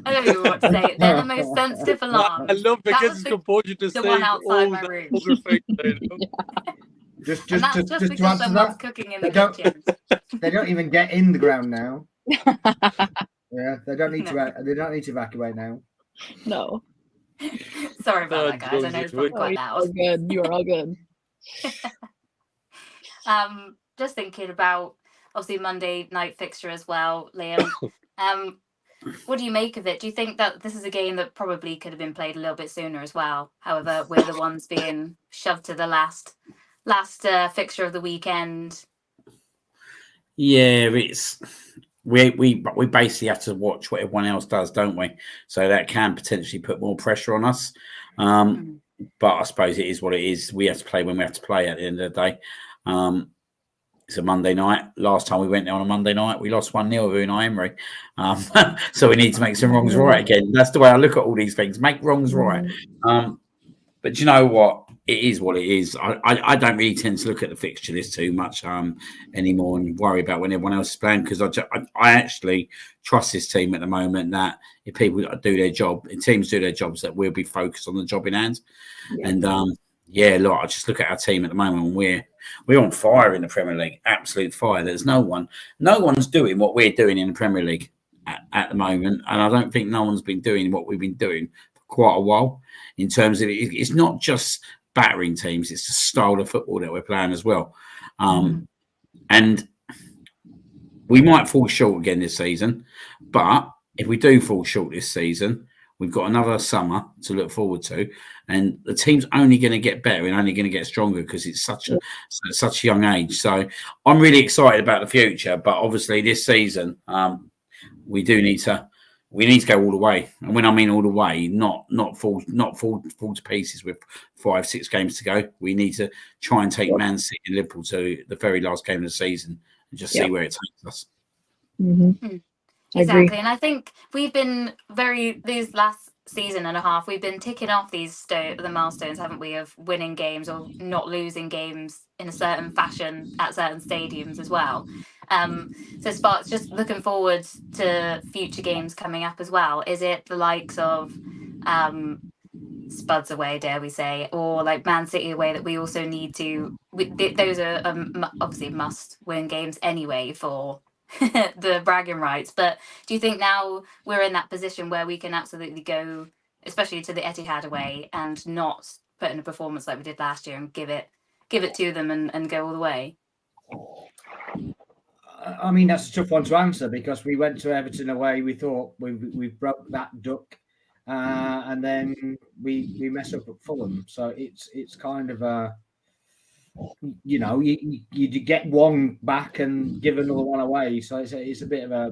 A: I don't even know what to say. They're the most sensitive alarms.
D: I love Mackenzie's composure to
A: the
D: say
A: one outside my room.
C: Just
A: to
C: answer
A: someone's
C: that,
A: cooking in the kitchen.
C: They don't even get in the ground now. Yeah, they don't need to. They don't need to evacuate now.
E: No.
A: Sorry about that, guys. I know it's probably quite loud.
E: All good. You are all good.
A: Just thinking about obviously Monday night fixture as well, Liam. What do you make of it? Do you think that this is a game that probably could have been played a little bit sooner as well? However, we're the ones being shoved to the last fixture of the weekend.
B: Yeah, it's we basically have to watch what everyone else does, don't we? So that can potentially put more pressure on us. But I suppose it is what it is. We have to play when we have to play at the end of the day. It's a Monday night. Last time we went there on a Monday night, we lost 1-0 with Unai Emery. So we need to make some wrongs right again. That's the way I look at all these things. Make wrongs right. But you know what? It is what it is. I don't really tend to look at the fixture list too much anymore and worry about when everyone else is playing, because I actually trust this team at the moment that if people do their job, if teams do their jobs, that we'll be focused on the job in hand. Yeah. And look, I just look at our team at the moment and we're on fire in the Premier League. Absolute fire. There's no one's doing what we're doing in the Premier League at the moment, and I don't think no one's been doing what we've been doing for quite a while. In terms of it's not just battering teams, it's the style of football that we're playing as well. And we might fall short again this season, but if we do fall short this season, we've got another summer to look forward to, and the team's only going to get better and only going to get stronger because it's such a young age. So I'm really excited about the future, but obviously this season we need to go all the way. And when I mean all the way, not fall to pieces with 5-6 games to go. We need to try and take Man City and Liverpool to the very last game of the season and just see where it takes us.
A: Exactly. And I think we've been these last season and a half, we've been ticking off the milestones, haven't we, of winning games or not losing games in a certain fashion at certain stadiums as well. So Sparks, just looking forward to future games coming up as well. Is it the likes of Spuds away, dare we say, or like Man City away, that we also need to. Those are obviously must-win games anyway for the bragging rights. But do you think now we're in that position where we can absolutely go, especially to the Etihad away, and not put in a performance like we did last year and give it to them and go all the way?
C: I mean, that's a tough one to answer because we went to Everton away. We thought we broke that duck, and then we mess up at Fulham. So it's kind of a, you know, you get one back and give another one away. So it's a bit of a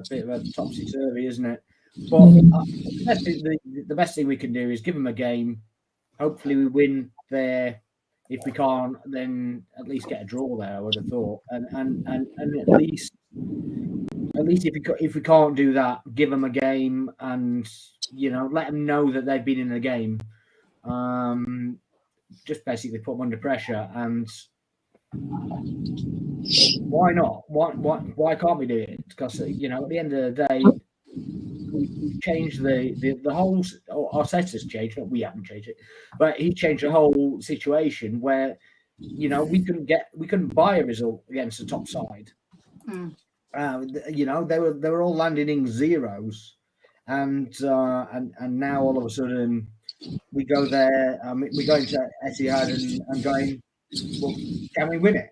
C: topsy turvy, isn't it? But the best thing we can do is give them a game. Hopefully, we win there. If we can't, then at least get a draw there. I would have thought, and at least if we can't do that, give them a game, and you know, let them know that they've been in the game. Just basically put them under pressure, and why not? Why can't we do it? Because you know, at the end of the day, we've changed the whole. Arteta's changed it. We haven't changed it, but he changed the whole situation where, you know, we couldn't buy a result against the top side. You know, they were all landing in zeros, and now all of a sudden we go there. We go into Etihad and going, well, can we win it?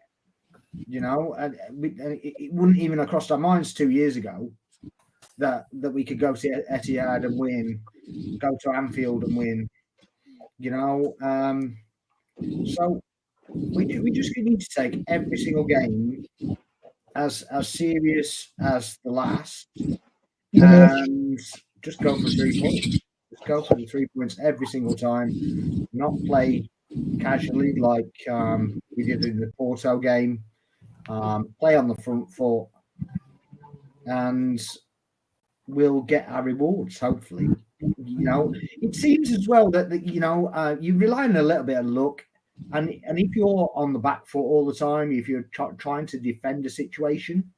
C: You know, and it wouldn't even have crossed our minds 2 years ago that we could go to Etihad and win, go to Anfield and win. You know, so we just need to take every single game as serious as the last, and just go for 3 points. Just go for the 3 points every single time. Not play casually like we did in the Porto game. Play on the front foot, and we'll get our rewards. Hopefully, you know. It seems as well that you know you rely on a little bit of luck. And if you're on the back foot all the time, if you're trying to defend a situation,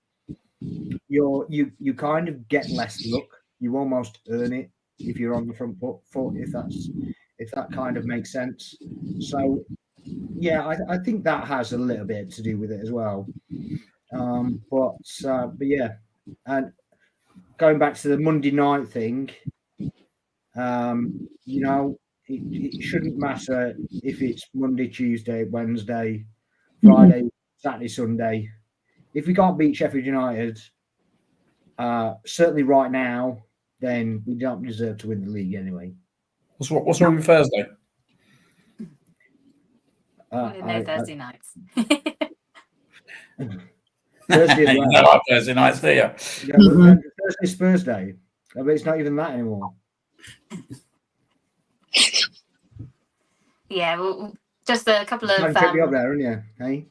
C: you kind of get less luck. You almost earn it if you're on the front foot. If that kind of makes sense. So yeah, I think that has a little bit to do with it as well. But yeah, and going back to the Monday night thing, you know. It shouldn't matter if it's Monday, Tuesday, Wednesday, Friday, Saturday, Sunday. If we can't beat Sheffield United, certainly right now, then we don't deserve to win the league anyway.
B: What's wrong with Thursday?
A: Thursday nights.
C: Thursday as well.
B: You know, like Thursday nights, do you?
C: Yeah, Thursday's Thursday. I mean, it's not even that anymore.
A: Yeah, well, just a couple of
C: Trip me up there, aren't you? Hey?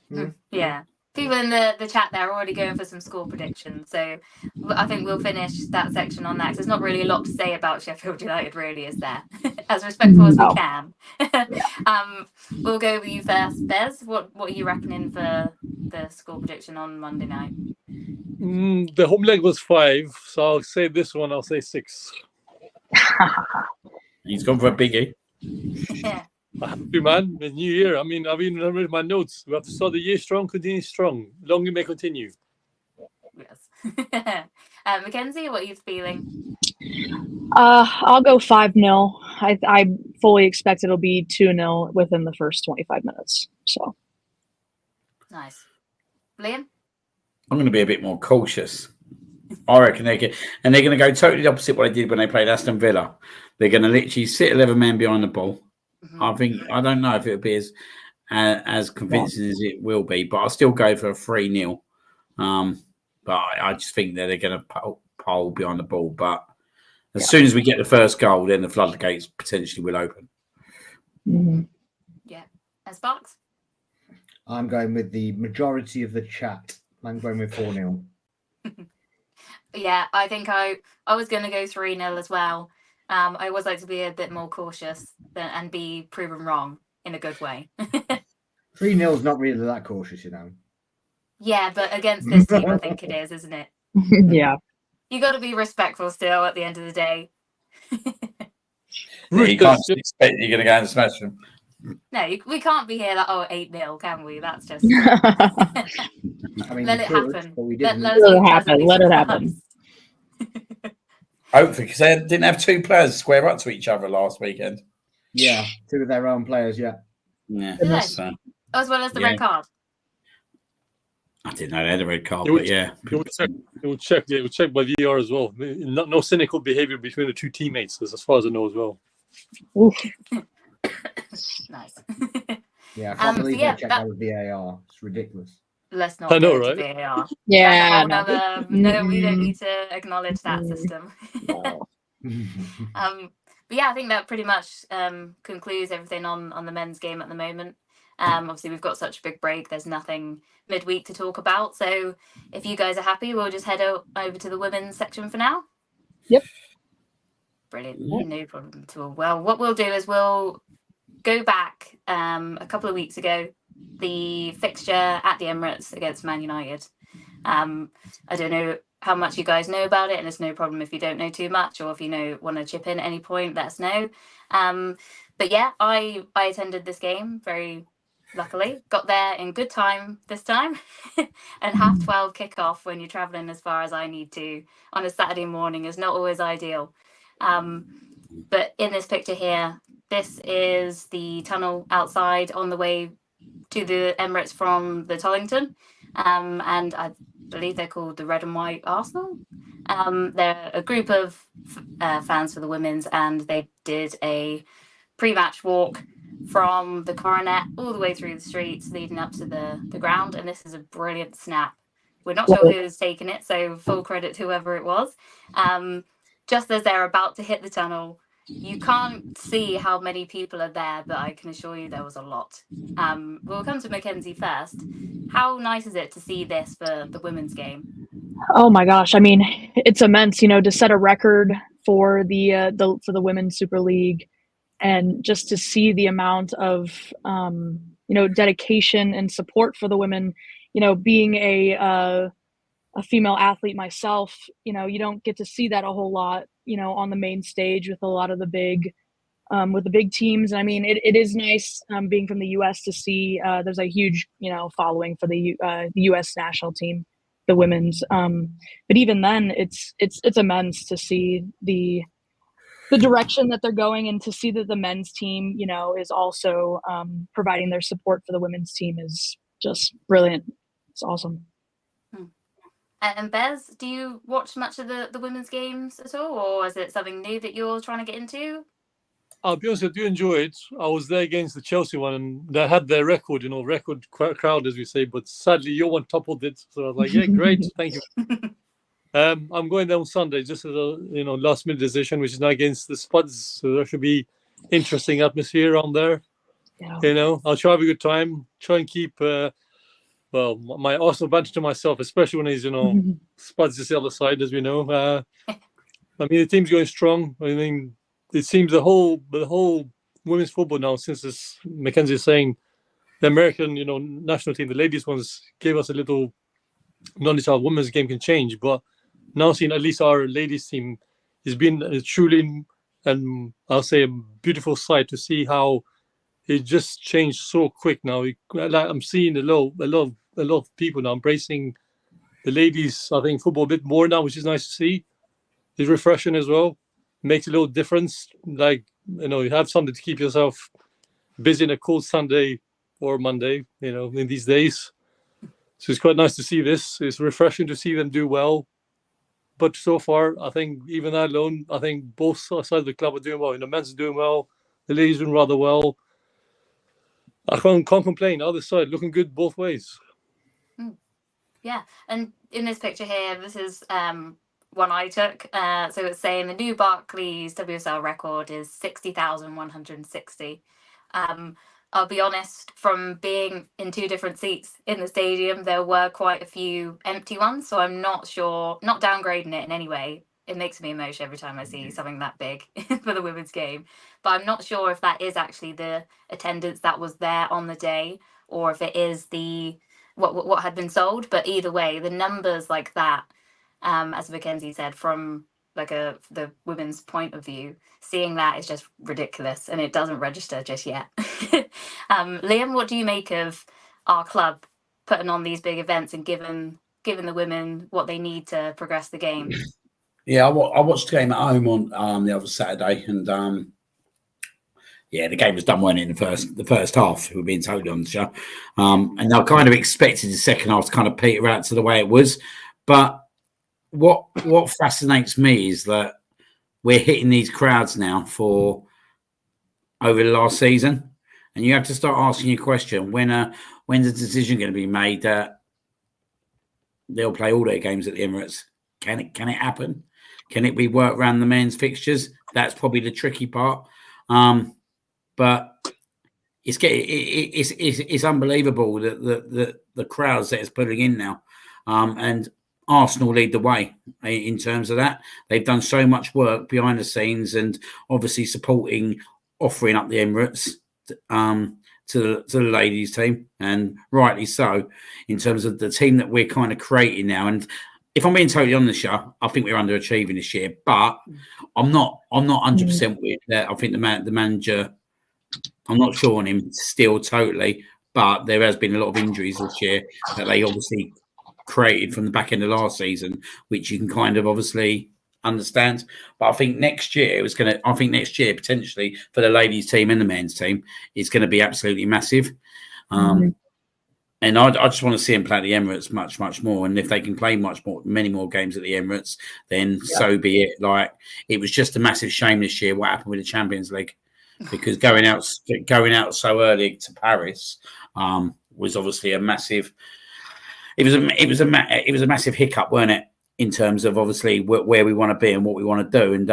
A: Yeah. People in the chat there are already going for some score predictions, so I think we'll finish that section on that, because there's not really a lot to say about Sheffield United, really, is there? As respectful as we can. We'll go with you first, Bez. What are you reckoning for the score prediction on Monday night?
D: The home leg was 5, so I'll say this one. I'll say 6.
B: He's gone for a biggie.
A: Yeah.
D: Happy man, the new year. I mean, I've even read my notes. We have to start the year strong, continue strong. Long it may continue.
A: Yes. Mackenzie, what are you feeling?
E: I'll go 5-0. I fully expect it'll be 2-0 within the first 25 minutes. So
A: Nice. Liam?
B: I'm going to be a bit more cautious. I reckon they're going to go totally opposite what they did when they played Aston Villa. They're going to literally sit 11 men behind the ball.
A: Mm-hmm.
B: I don't know if it'll be as convincing as it will be, but I'll still go for a 3-0. But I just think that they're going to pole behind the ball. But as soon as we get the first goal, then the floodgates potentially will open.
A: Yeah. And Sparks?
C: I'm going with the majority of the chat. I'm going with 4-0.
A: Yeah, I think I was going to go 3-0 as well. I always like to be a bit more cautious and be proven wrong in a good way.
C: 3-0 is not really that cautious, you know.
A: Yeah, but against this team, I think it is, isn't it?
E: Yeah.
A: You got to be respectful still at the end of the day.
F: You can't expect you're going to go and smash them.
A: No, we can't be here like 8-0, can we? That's just
C: I mean,
A: let
C: we
A: it
C: could,
A: happen.
C: but we
A: Let
C: didn't.
A: us
E: Let it
A: be
E: happen.
A: pleasantly
E: Let it happen.
A: surprised.
F: Hopefully, because they didn't have two players square up to each other last weekend.
C: Yeah, two of their own players. Yeah.
B: Yeah,
A: Yeah.
B: so,
A: As well as the
B: Yeah.
A: red card.
B: I didn't know they had a red card,
D: It would-
B: but yeah.
D: It would check by VAR as well. No cynical behavior between the two teammates, as far as I know as well.
E: Oof.
A: Nice.
C: Yeah, I can't believe
A: yeah,
C: they checked that with VAR. It's ridiculous.
A: Let's not
D: I know,
A: go to
D: right?
A: VAR.
E: Yeah.
A: That's a whole no, we don't need to acknowledge that
E: Mm.
A: system.
E: No.
A: But yeah, I think that pretty much concludes everything on the men's game at the moment. Obviously, we've got such a big break. There's nothing midweek to talk about. So if you guys are happy, we'll just head over to the women's section for now.
E: Yep.
A: Brilliant.
B: Yep.
A: No problem at all. Well, what we'll do is we'll go back a couple of weeks ago, the fixture at the Emirates against Man United. I don't know how much you guys know about it, and it's no problem if you don't know too much, or if you want to chip in at any point, let us know. But yeah, I attended this game very luckily, got there in good time this time, and 12:30 kickoff when you're traveling as far as I need to on a Saturday morning is not always ideal. But in this picture here, this is the tunnel outside on the way to the Emirates from the Tollington, and I believe they're called the Red and White Arsenal. They're a group of fans for the women's, and they did a pre-match walk from the Coronet all the way through the streets leading up to the ground, and this is a brilliant snap. We're not sure who's taken it, so full credit to whoever it was. Just as they're about to hit the tunnel, you can't see how many people are there, but I can assure you there was a lot. We'll come to Mackenzie first. How nice is it to see this for the women's game?
E: Oh my gosh! I mean, it's immense. To set a record for the Women's Super League, and just to see the amount of dedication and support for the women. Being a female athlete myself, you don't get to see that a whole lot, on the main stage with a lot of the big teams. And I mean, it is nice being from the U.S. to see there's a huge, following for the U.S. national team, the women's. But even then, it's immense to see the direction that they're going, and to see that the men's team, is also providing their support for the women's team is just brilliant. It's awesome.
A: And Bez, do you watch much of the women's games at all, or is it something new that you're trying to get into?
D: I'll be honest, I do enjoy it. I was there against the Chelsea one, and they had their record, record crowd, as we say, but sadly, your one toppled it. So I was like, yeah, great, thank you. I'm going there on Sunday, just as a last minute decision, which is now against the Spuds. So there should be interesting atmosphere on there.
E: Yeah.
D: I'll try to have a good time. Try and keep my Arsenal badge to myself, especially when he's Spuds is the other side, as we know. I mean, the team's going strong. I mean, it seems the whole women's football now, since as Mackenzie is saying, the American national team, the ladies ones gave us a little knowledge how women's game can change, but now seeing at least our ladies team has been truly, and I'll say, a beautiful sight to see how it just changed so quick now. I'm seeing a lot of people now embracing the ladies, I think, football a bit more now, which is nice to see. It's refreshing as well. Makes a little difference. Like, you have something to keep yourself busy in a cold Sunday or Monday, in these days. So it's quite nice to see this. It's refreshing to see them do well. But so far, I think even that alone, I think both sides of the club are doing well. The men's are doing well. The ladies are doing rather well. I can't complain. Other side looking good both ways.
A: Yeah, and in this picture here, this is one I took. So it's saying the new Barclays WSL record is 60,160. I'll be honest, from being in two different seats in the stadium, there were quite a few empty ones. So I'm not sure, not downgrading it in any way. It makes me emotional every time I see something that big for the women's game. But I'm not sure if that is actually the attendance that was there on the day, or if it is the what had been sold. But either way, the numbers like that, as Mackenzie said, from like the women's point of view, seeing that is just ridiculous, and it doesn't register just yet. Liam, what do you make of our club putting on these big events and giving the women what they need to progress the game?
B: Yeah, I watched the game at home on the other Saturday, and yeah, the game was done, wasn't it, in the first half, we're being totally honest. And I kind of expected the second half to kind of peter out to the way it was. But what fascinates me is that we're hitting these crowds now for over the last season. And you have to start asking your question, when's the decision going to be made that they'll play all their games at the Emirates? Can it happen? Can it be worked around the men's fixtures? That's probably the tricky part. But it's unbelievable that the crowds that it's putting in now, and Arsenal lead the way in terms of that. They've done so much work behind the scenes, and obviously offering up the Emirates to the ladies team, and rightly so, in terms of the team that we're kind of creating now. And if I'm being totally honest, I think we're underachieving this year, but I'm not 100% with that. I think the manager, I'm not sure on him still totally, but there has been a lot of injuries this year that they obviously created from the back end of last season, which you can kind of obviously understand. But I think next year potentially for the ladies team and the men's team, it's going to be absolutely massive. And I just want to see them play at the Emirates much, much more. And if they can play many more games at the Emirates, then so be it. Like, it was just a massive shame this year what happened with the Champions League, because going out so early to Paris was obviously a massive. It was a massive hiccup, weren't it, in terms of obviously where we want to be and what we want to do. And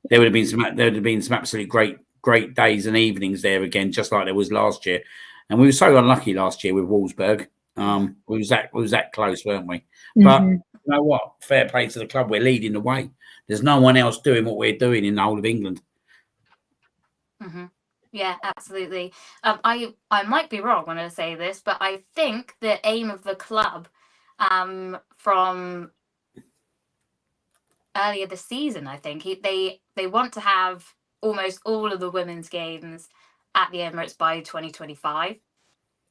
B: there would have been some absolutely great days and evenings there again, just like there was last year. And we were so unlucky last year with Wolfsburg. We was that close, weren't we? But you know what? Fair play to the club. We're leading the way. There's no one else doing what we're doing in the whole of England.
A: Mm-hmm. Yeah, absolutely. I might be wrong when I say this, but I think the aim of the club from earlier this season, I think they want to have almost all of the women's games at the Emirates by 2025,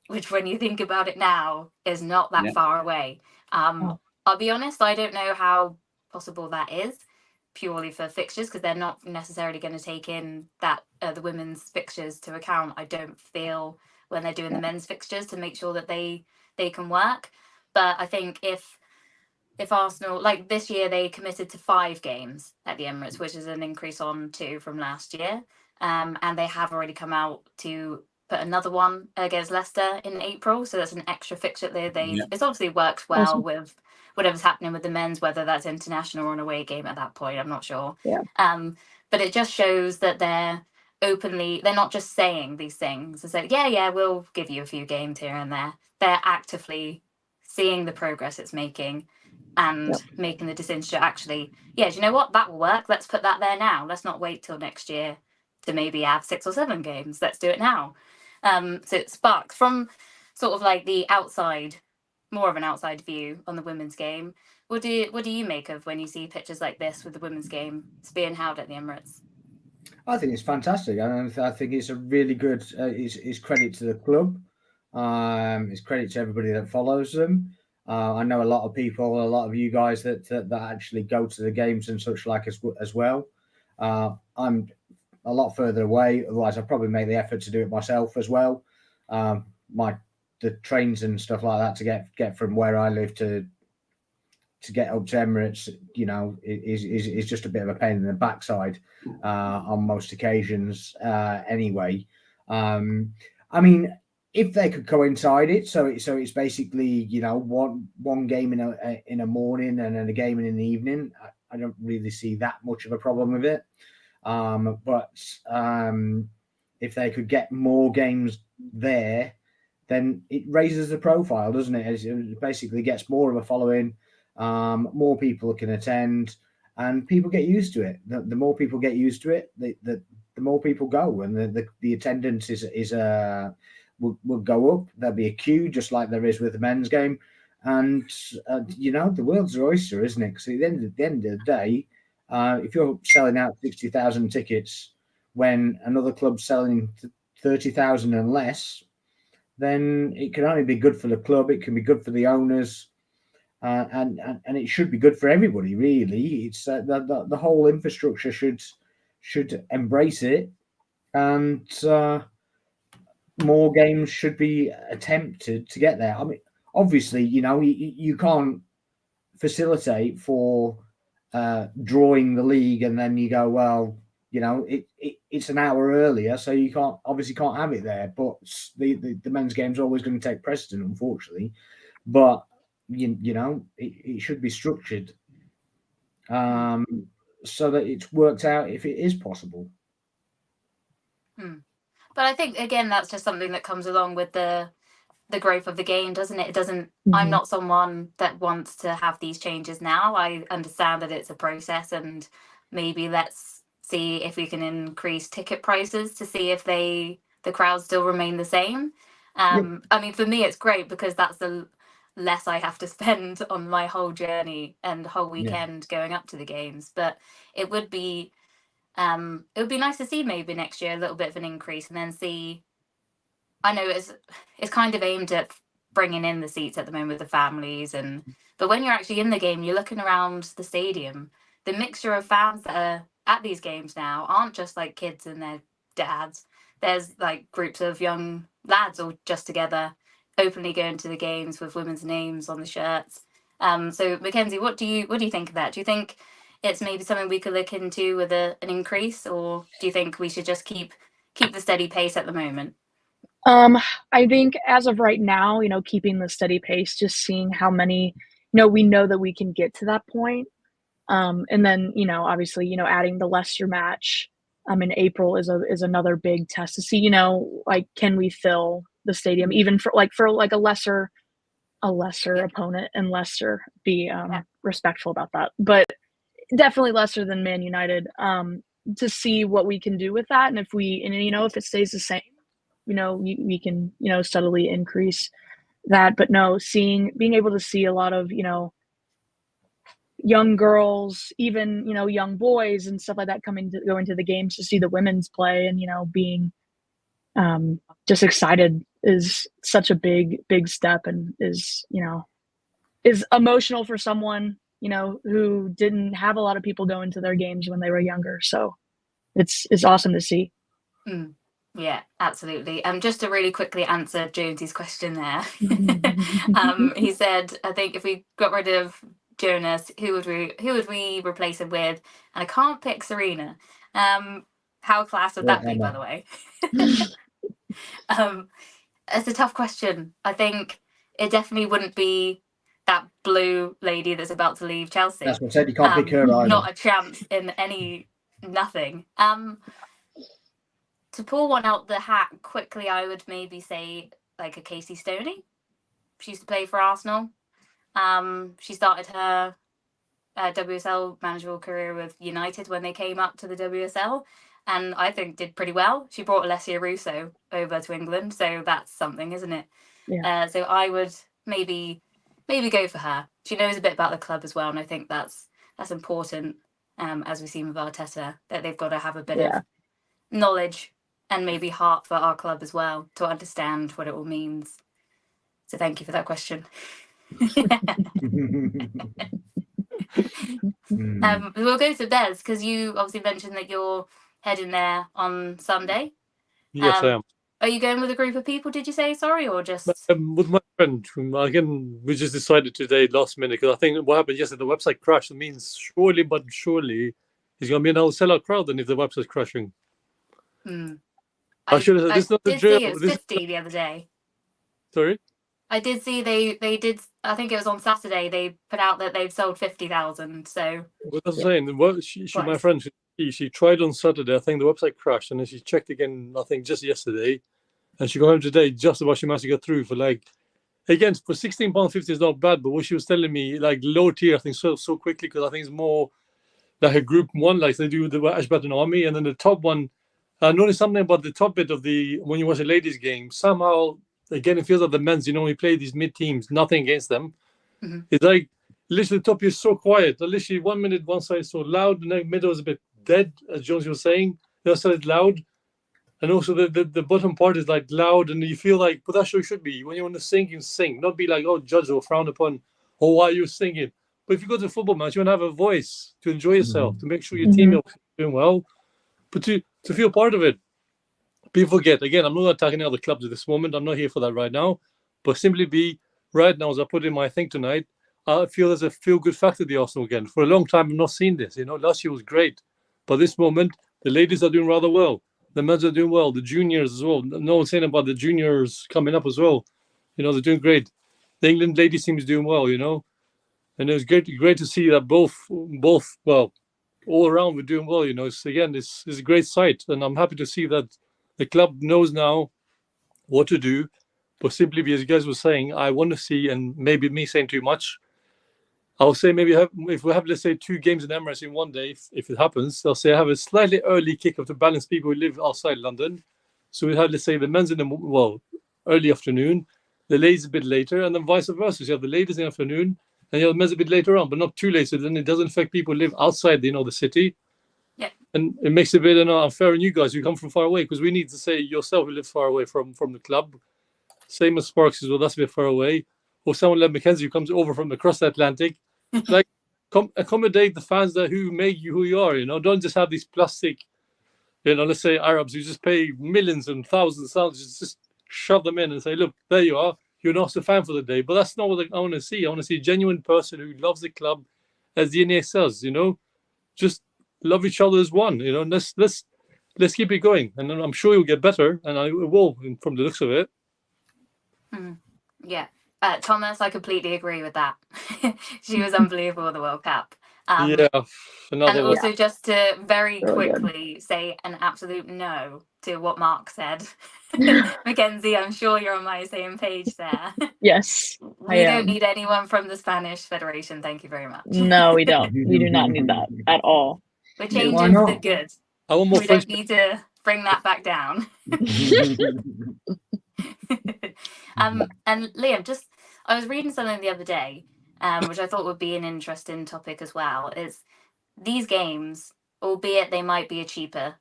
A: which, when you think about it now, is not that far away. I'll be honest, I don't know how possible that is, purely for fixtures, because they're not necessarily going to take in that the women's fixtures to account, I don't feel, when they're doing the men's fixtures, to make sure that they can work. But I think if Arsenal, like this year, they committed to 5 games at the Emirates, which is an increase on 2 from last year. And they have already come out to put another one against Leicester in April. So that's an extra fixture there. It's obviously worked well with whatever's happening with the men's, whether that's international or an away game at that point, I'm not sure. But it just shows that they're not just saying these things. It's like, yeah, we'll give you a few games here and there. They're actively seeing the progress it's making and making the decision to actually, do you know what? That will work. Let's put that there now. Let's not wait till next year to maybe have 6 or 7 games. Let's do it now. So it sparks from sort of like the outside, more of an outside view on the women's game. What do you make of when you see pictures like this with the women's game being held at the Emirates?
C: I think it's fantastic. I think it's a really good. It's credit to the club. It's credit to everybody that follows them. I know a lot of people, a lot of you guys that actually go to the games and such like as well. I'm a lot further away. Otherwise, I'd probably make the effort to do it myself as well. The trains and stuff like that to get from where I live to get up to Emirates, is just a bit of a pain in the backside on most occasions. Anyway, I mean, if they could coincide it, so it's basically one game in a morning and then a game in the evening. I don't really see that much of a problem with it. But if they could get more games there, then it raises the profile, doesn't it? It basically gets more of a following, more people can attend, and people get used to it. The more people get used to it, the more people go, and the attendance will go up. There'll be a queue, just like there is with the men's game, and the world's an oyster, isn't it? Because at the end of the day, if you're selling out 60,000 tickets when another club's selling 30,000 and less, then it can only be good for the club. It can be good for the owners, and it should be good for everybody. Really, it's the whole infrastructure should embrace it, and more games should be attempted to get there. I mean, obviously, you can't facilitate for drawing the league and then you go, well, it's an hour earlier, so you can't have it there. But the men's game's always going to take precedent, unfortunately. But it should be structured so that it's worked out if it is possible.
A: But I think, again, that's just something that comes along with the growth of the game, doesn't it? It doesn't. I'm not someone that wants to have these changes now. I understand that it's a process, and maybe let's see if we can increase ticket prices to see if the crowds still remain the same. I mean, for me, it's great because that's the less I have to spend on my whole journey and whole weekend going up to the games. But it would be nice to see maybe next year a little bit of an increase, and then see. I know it's kind of aimed at bringing in the seats at the moment with the families, but when you're actually in the game, you're looking around the stadium. The mixture of fans that are at these games now aren't just like kids and their dads. There's like groups of young lads all just together, openly going to the games with women's names on the shirts. So Mackenzie, what do you think of that? Do you think it's maybe something we could look into with an increase, or do you think we should just keep the steady pace at the moment?
E: I think as of right now, keeping the steady pace, just seeing how many, we know that we can get to that point. And then, obviously, adding the Leicester match in April is another big test to see, like, can we fill the stadium even for a lesser opponent, and Leicester be respectful about that. But definitely Leicester than Man United, to see what we can do with that. And if if it stays the same, we can, steadily increase that. But no, being able to see a lot of, young girls, even, young boys and stuff like that go into the games to see the women's play, and, being just excited is such a big step, and is emotional for someone, who didn't have a lot of people going to their games when they were younger. So it's awesome to see.
A: Yeah, absolutely. Just to really quickly answer Jonesy's question there, he said, I think if we got rid of Jonas, who would we replace him with? And I can't pick Serena. How class would that be, by the way? It's a tough question. I think it definitely wouldn't be that blue lady that's about to leave Chelsea.
C: That's what I said. You can't pick her either.
A: Not a chance in nothing. To pull one out the hat quickly, I would maybe say like a Casey Stoney. She used to play for Arsenal. She started her WSL managerial career with United when they came up to the WSL, and I think did pretty well. She brought Alessia Russo over to England, so that's something, isn't it? Yeah. So I would maybe go for her. She knows a bit about the club as well, and I think that's important. As we've seen with Arteta, that they've got to have a bit of knowledge and maybe heart for our club as well to understand what it all means. So thank you for that question. We'll go to Bez, because you obviously mentioned that you're heading there on Sunday.
D: Yes, I am.
A: Are you going with a group of people, did you say, sorry, or just...
D: with my friend. Again, we just decided today, last minute, because I think what happened yesterday, the website crashed. It means surely it's going to be an old sellout crowd then if the website's crashing.
A: I did see it was 50 the other day.
D: Sorry?
A: I did see they did, I think it was on Saturday, they put out that they've sold 50,000, so...
D: What I was saying, my friend, she tried on Saturday, I think the website crashed, and then she checked again, I think just yesterday, and she got home today, just about she managed to get through for again, for £16.50 is not bad, but what she was telling me, low tier, I think so quickly, because I think it's more like a group one, like they do the Ashburton Army, and then the top one, I noticed something about the top bit of when you watch a ladies game, somehow, again, it feels like the men's, we play these mid teams, nothing against them. It's like literally the top is so quiet. Literally 1 minute one side is so loud, and the middle is a bit dead, as Jones was saying. The other side is loud. And also the bottom part is like loud, and you feel like, but that's how it should be. When you want to sing, you sing. Not be like, oh, judged or frowned upon, or why are you singing? But if you go to a football match, you want to have a voice to enjoy yourself, to make sure your team is doing well, but to feel part of it. People forget, again, I'm not attacking other clubs at this moment. I'm not here for that right now. But simply be, right now, as I put in my thing tonight, I feel there's a feel-good factor at the Arsenal again. For a long time, I've not seen this. Last year was great. But this moment, the ladies are doing rather well. The men's are doing well. The juniors as well. No one's saying about the juniors coming up as well. They're doing great. The England ladies team is doing well, And it was great to see that both, well, all around we're doing well, It's a great sight. And I'm happy to see that the club knows now what to do. But simply because you guys were saying, I want to see, and maybe me saying too much, I'll say maybe if we have, let's say, 2 games in Emirates in one day, if it happens, I'll say I have a slightly early kickoff to balance people who live outside London. So we have, let's say, the men's in the early afternoon, the ladies a bit later, and then vice versa. So you have the ladies in the afternoon, and you have the men's a bit later on, but not too late. So then it doesn't affect people who live outside, the city.
A: Yeah.
D: And it makes it a bit unfair on you guys who come from far away, because we need to say yourself who lives far away from the club. Same as Sparks as well, that's a bit far away. Or someone like Mackenzie who comes over from across the Atlantic. Like, accommodate the fans who make you who you are, Don't just have these plastic, let's say Arabs who just pay millions and thousands, just shove them in and say, look, there you are. You're not a fan for the day. But that's not what I want to see. I want to see a genuine person who loves the club, as the NA says, Just love each other as one, Let's keep it going. And I'm sure you'll get better, and I will from the looks of it.
A: Yeah. Thomas, I completely agree with that. She was unbelievable at the World Cup.
D: And
A: also just to very quickly say an absolute no to what Mark said. Mackenzie, I'm sure you're on my same page there.
E: Yes,
A: we don't need anyone from the Spanish Federation. Thank you very much.
E: No, we don't. We do not need that at all.
A: We're changing for the good.
D: I want more
A: we don't need to bring that back down. And Liam, I was reading something the other day, which I thought would be an interesting topic as well, is these games, albeit they might be a cheaper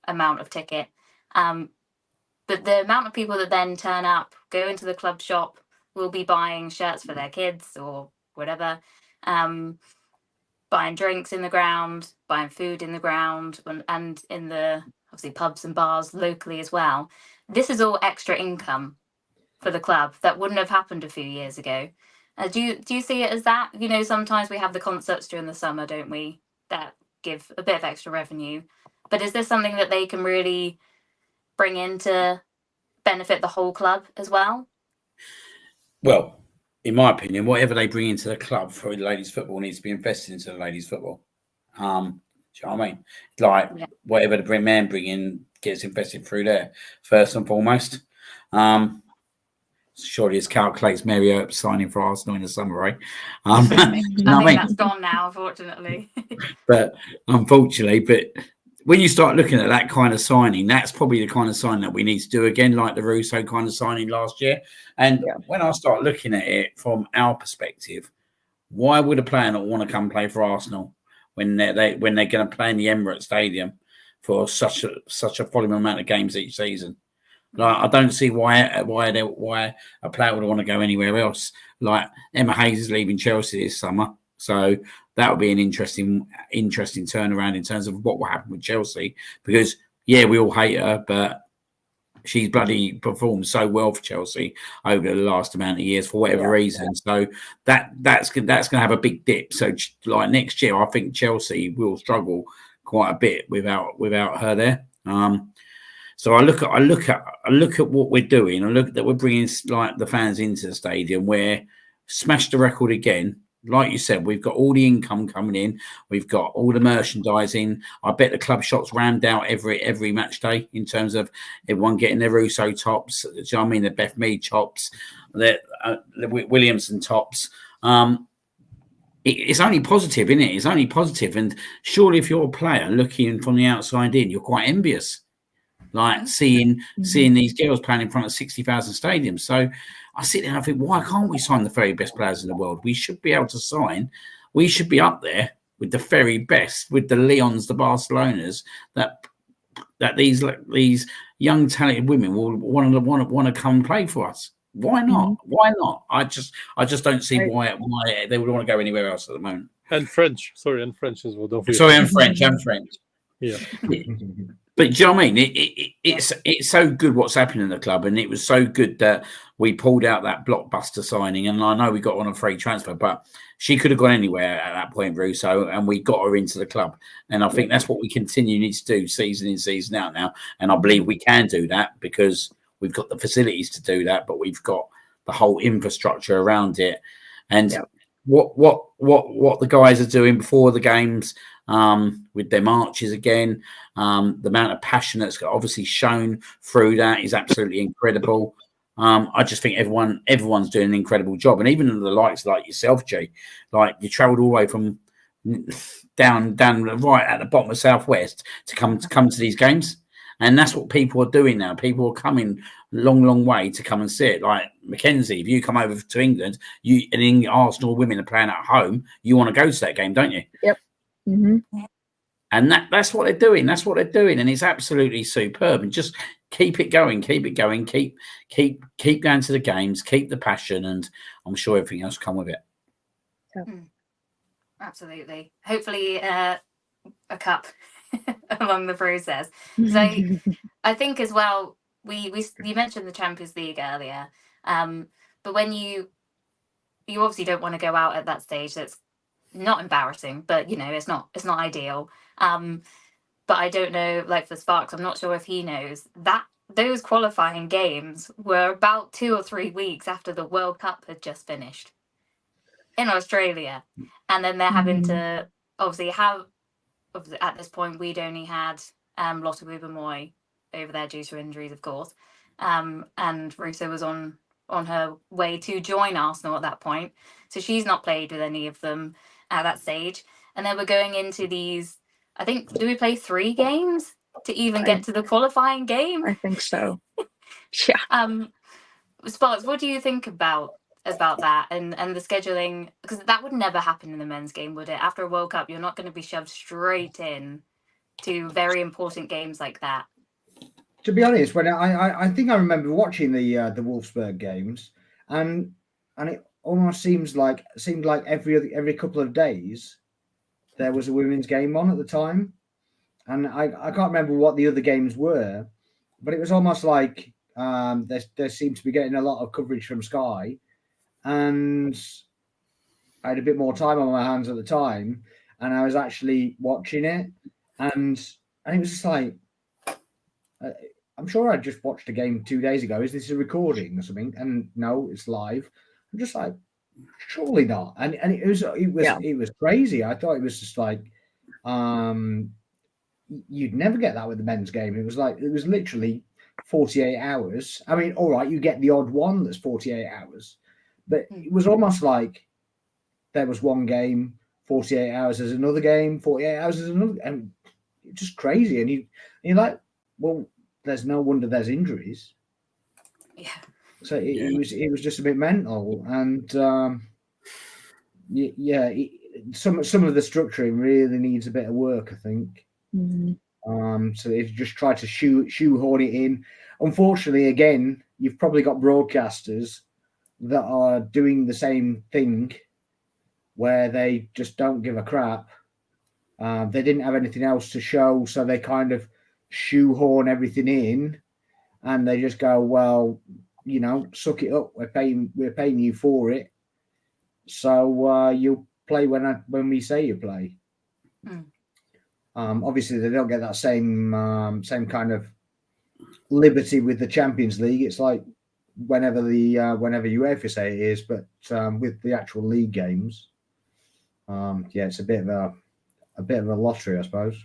A: amount of ticket, but the amount of people that then turn up, go into the club shop, will be buying shirts for their kids or whatever, buying drinks in the ground, buying food in the ground, and in the, obviously, pubs and bars locally as well. This is all extra income for the club that wouldn't have happened a few years ago. Do you see it as that? Sometimes we have the concerts during the summer, don't we, that give a bit of extra revenue. But is this something that they can really bring in to benefit the whole club as well?
B: Well, in my opinion, whatever they bring into the club for ladies' football needs to be invested into the ladies' football. Do you know what I mean? Like, whatever the men bring in gets invested through there, first and foremost. Surely it calculates Mary Earp signing for Arsenal in the summer, right?
A: I think that's gone now, unfortunately.
B: But when you start looking at that kind of signing, that's probably the kind of signing that we need to do again, like the Russo kind of signing last year. And when I start looking at it from our perspective, why would a player not want to come play for Arsenal when they're going to play in the Emirates Stadium for such a volume amount of games each season? Like, I don't see why a player would want to go anywhere else. Like, Emma Hayes is leaving Chelsea this summer, so that would be an interesting turnaround in terms of what will happen with Chelsea. Because we all hate her, but she's bloody performed so well for Chelsea over the last amount of years for whatever reason. So that's going to have a big dip. So like next year, I think Chelsea will struggle quite a bit without her there. So I look at what we're doing. I look that we're bringing like the fans into the stadium. We're smashed the record again. Like you said, we've got all the income coming in. We've got all the merchandising. I bet the club shops rammed out every match day in terms of everyone getting their Russo tops. Do you know what I mean? The Beth Mead tops, the Williamson tops. It's only positive, isn't it? It's only positive. And surely if you're a player looking from the outside in, you're quite envious. like seeing these girls playing in front of 60,000 stadiums. So I sit there and I think, why can't we sign the very best players in the world? We should be able to sign. We should be up there with the very best, with the Leons, the Barcelonas, that these young talented women will want to come and play for us. Why not? Why not? I just don't see why they would want to go anywhere else at the moment.
D: And French, and French as well. Don't forget.
B: Sorry, and French.
D: Yeah.
B: But do you know what I mean? It's so good what's happening in the club, and it was so good that we pulled out that blockbuster signing. And I know we got on a free transfer, but she could have gone anywhere at that point, Russo, and we got her into the club. And I think that's what we need to do season in, season out now. And I believe we can do that because we've got the facilities to do that, but we've got the whole infrastructure around it. And what the guys are doing before the games, with their marches again, the amount of passion that's obviously shown through that is absolutely incredible. I just think everyone's doing an incredible job, and even the likes like yourself, G, like you travelled all the way from down right at the bottom of Southwest to come to these games, and that's what people are doing now. People are coming long way to come and see it. Like Mackenzie, if you come over to England, and Arsenal women are playing at home, you want to go to that game, don't you?
E: Yep. Mm-hmm.
B: And that's what they're doing. That's what they're doing, and it's absolutely superb. And just keep it going, keep going to the games, keep the passion, and I'm sure everything else will come with it.
A: Absolutely. Hopefully, a cup along the process. So I think as well, you mentioned the Champions League earlier, but when you obviously don't want to go out at that stage. That's not embarrassing, but it's not ideal. But I don't know, like for Sparks, I'm not sure if he knows that those qualifying games were about 2 or 3 weeks after the World Cup had just finished in Australia, and then they're having to obviously at this point we'd only had Lotte Wubben-Moy over there due to injuries, of course, and Russo was on her way to join Arsenal at that point, so she's not played with any of them at that stage. And then we're going into these, I think, do we play 3 games to even get to the qualifying game?
E: I think so. Yeah.
A: Sparks, what do you think about that and the scheduling? Because that would never happen in the men's game, would it? After a World Cup, you're not going to be shoved straight in to very important games like that.
C: To be honest, when I think I remember watching the Wolfsburg games, and it almost seemed like every couple of days there was a women's game on at the time, and I can't remember what the other games were, but it was almost like there seemed to be getting a lot of coverage from Sky, and I had a bit more time on my hands at the time, and I was actually watching it, and it was just like, I'm sure I just watched a game 2 days ago. Is this a recording or something? And no, it's live. I'm just like, surely not. And it was crazy. I thought it was just like, you'd never get that with the men's game. It was literally 48 hours. I mean, all right, you get the odd one that's 48 hours, but it was almost like there was one game, 48 hours as another game, 48 hours as another, and it's just crazy. And you're like, well, there's no wonder there's injuries.
A: Yeah.
C: So it was just a bit mental, and some of the structuring really needs a bit of work, I think. So if you just try to shoehorn it in, unfortunately, again, you've probably got broadcasters that are doing the same thing, where they just don't give a crap. They didn't have anything else to show, so they kind of shoehorn everything in, and they just go, well, suck it up. We're paying you for it, so you'll play when we say you play. Obviously, they don't get that same kind of liberty with the Champions League. It's like whenever UEFA say it is, but with the actual league games, it's a bit of a lottery, I suppose.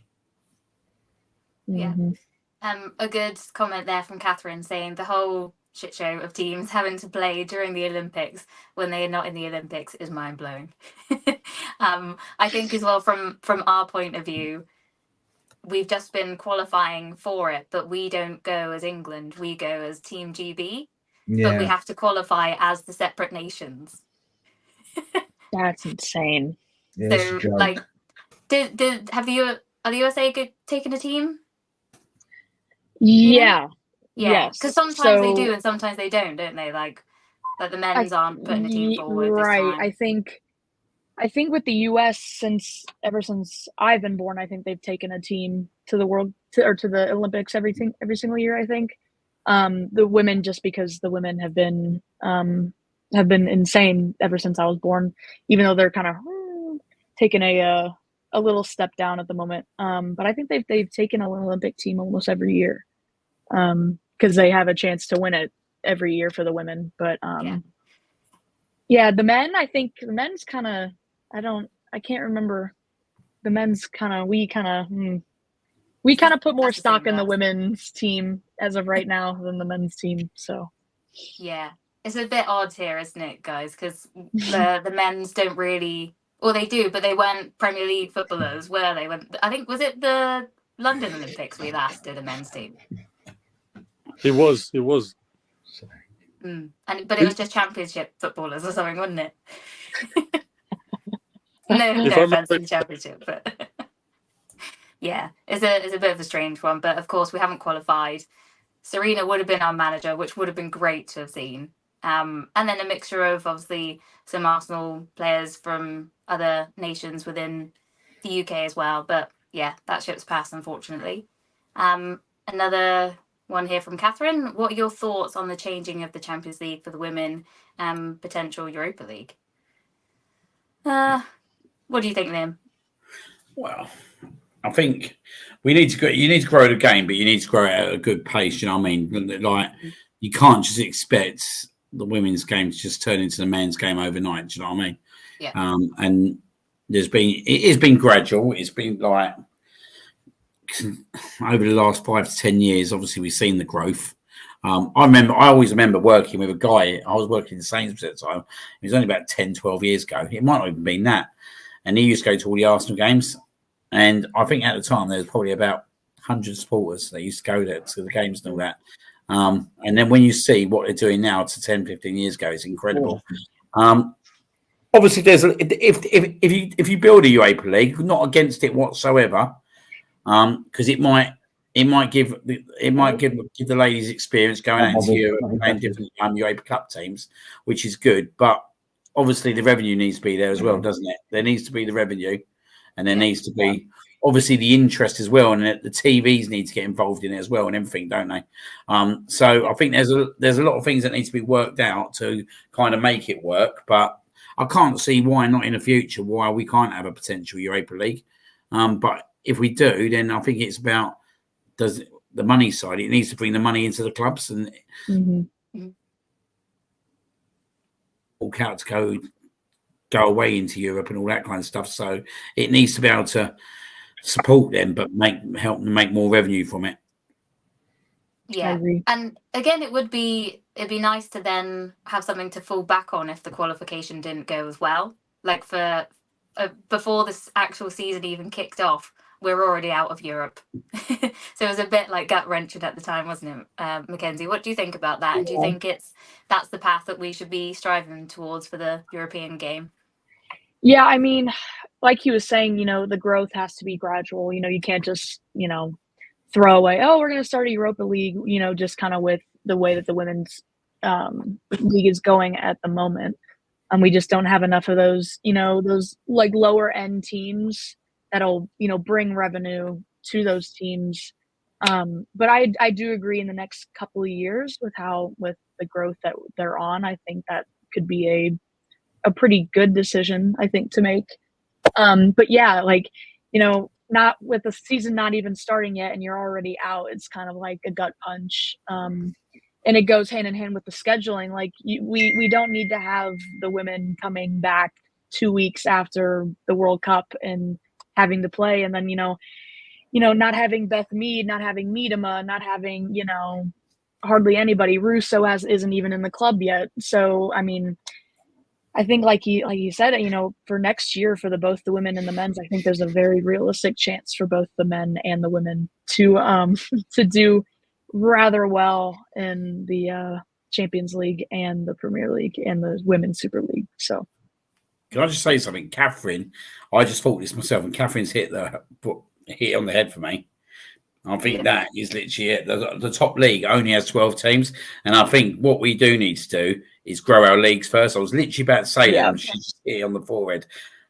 A: Yeah. A good comment there from Catherine saying the whole shit show of teams having to play during the Olympics when they are not in the Olympics is mind blowing. I think as well from our point of view, we've just been qualifying for it, but we don't go as England. We go as Team GB, but we
C: Yeah.
A: have to qualify as the separate nations.
E: That's insane.
C: Yeah, it's a
A: So,
C: joke.
A: like, are the USA taking a team?
E: Yeah.
A: Yeah,
E: Yes.
A: because sometimes they
E: So-
A: do and sometimes they don't they? Like the men's aren't putting a team forward this
E: right.
A: time.
E: I think with the US, ever since I've been born, I think they've taken a team to the to the Olympics every single year. I think the women, just because the women have been insane ever since I was born, even though they're kind of taking a little step down at the moment. But I think they've taken an Olympic team almost every year because they have a chance to win it every year for the women. But yeah, the men, I think the men's kind of, I can't remember. The men's we kind of put more
A: That's the
E: stock
A: same
E: in the
A: with us.
E: women's team as of right now than the men's team. So
A: Yeah, it's a bit odd here, isn't it, guys? Because the men's don't really, or they do, but they weren't Premier League footballers, were they? I think, was it the London Olympics we last did a men's team?
D: It was.
A: But it was just Championship footballers or something, wasn't it? no
D: If I
A: offense to
D: remember-
A: the Championship, but yeah, it's a bit of a strange one. But of course, we haven't qualified. Serena would have been our manager, which would have been great to have seen. And then a mixture of obviously some Arsenal players from other nations within the UK as well. But yeah, that ship's passed, unfortunately. Another one here from Catherine. What are your thoughts on the changing of the Champions League for the women and potential Europa League? What do you think, Liam?
B: Well, I think you need to grow the game, but you need to grow it at a good pace. You know what I mean? Like, you can't just expect the women's game to just turn into the men's game overnight. Do you know what I mean?
A: Yeah.
B: And it has been gradual. It's been like over the last 5 to 10 years. Obviously, we've seen the growth. I always remember working with a guy. I was working in Sainsbury's at the time. It was only about 10, 12 years ago. It might not even been that. And he used to go to all the Arsenal games. And I think at the time there was probably about 100 supporters that used to go there to the games and all that. And then when you see what they're doing now to 10, 15 years ago, it's incredible. Obviously, if you build a Europa League, not against it whatsoever, because it might give the ladies experience going out into Europe and playing different Europa Cup teams, which is good. But obviously, the revenue needs to be there as well, doesn't it? There needs to be the revenue. And there needs to be obviously the interest as well, and the TVs need to get involved in it as well, and everything, don't they? So I think there's a lot of things that need to be worked out to kind of make it work. But I can't see why not in the future why we can't have a potential Europa League. But if we do, then I think it's about the money side. It needs to bring the money into the clubs and walk out to go away into Europe and all that kind of stuff. So it needs to be able to support them, but help them make more revenue from it.
A: Yeah, and again, it'd be nice to then have something to fall back on if the qualification didn't go as well. Like for before this actual season even kicked off, we're already out of Europe, so it was a bit like gut wrenching at the time, wasn't it, Mackenzie? What do you think about that? And do you think that's the path that we should be striving towards for the European game?
E: Yeah, I mean, like he was saying, the growth has to be gradual. You can't just, throw away, oh, we're going to start a Europa League, just kind of with the way that the women's league is going at the moment. We just don't have enough of those, those like lower end teams that'll, bring revenue to those teams. But I do agree in the next couple of years with the growth that they're on, I think that could be a pretty good decision, I think, to make. But yeah, like, not with the season not even starting yet and you're already out, it's kind of like a gut punch. And it goes hand in hand with the scheduling. Like we don't need to have the women coming back 2 weeks after the World Cup and having to play. And then, not having Beth Mead, not having Miedema, not having, hardly anybody. Russo isn't even in the club yet. So, I mean, I think like you said, for next year for both the women and the men's, I think there's a very realistic chance for both the men and the women to to do rather well in the Champions League and the Premier League and the Women's Super League. So,
B: can I just say something, Catherine? I just thought this myself, and Catherine's hit on the head for me. I think that is literally it. The top league only has 12 teams, and I think what we do need to do is grow our leagues first. I was literally about to say that, and she just hit it on the forehead.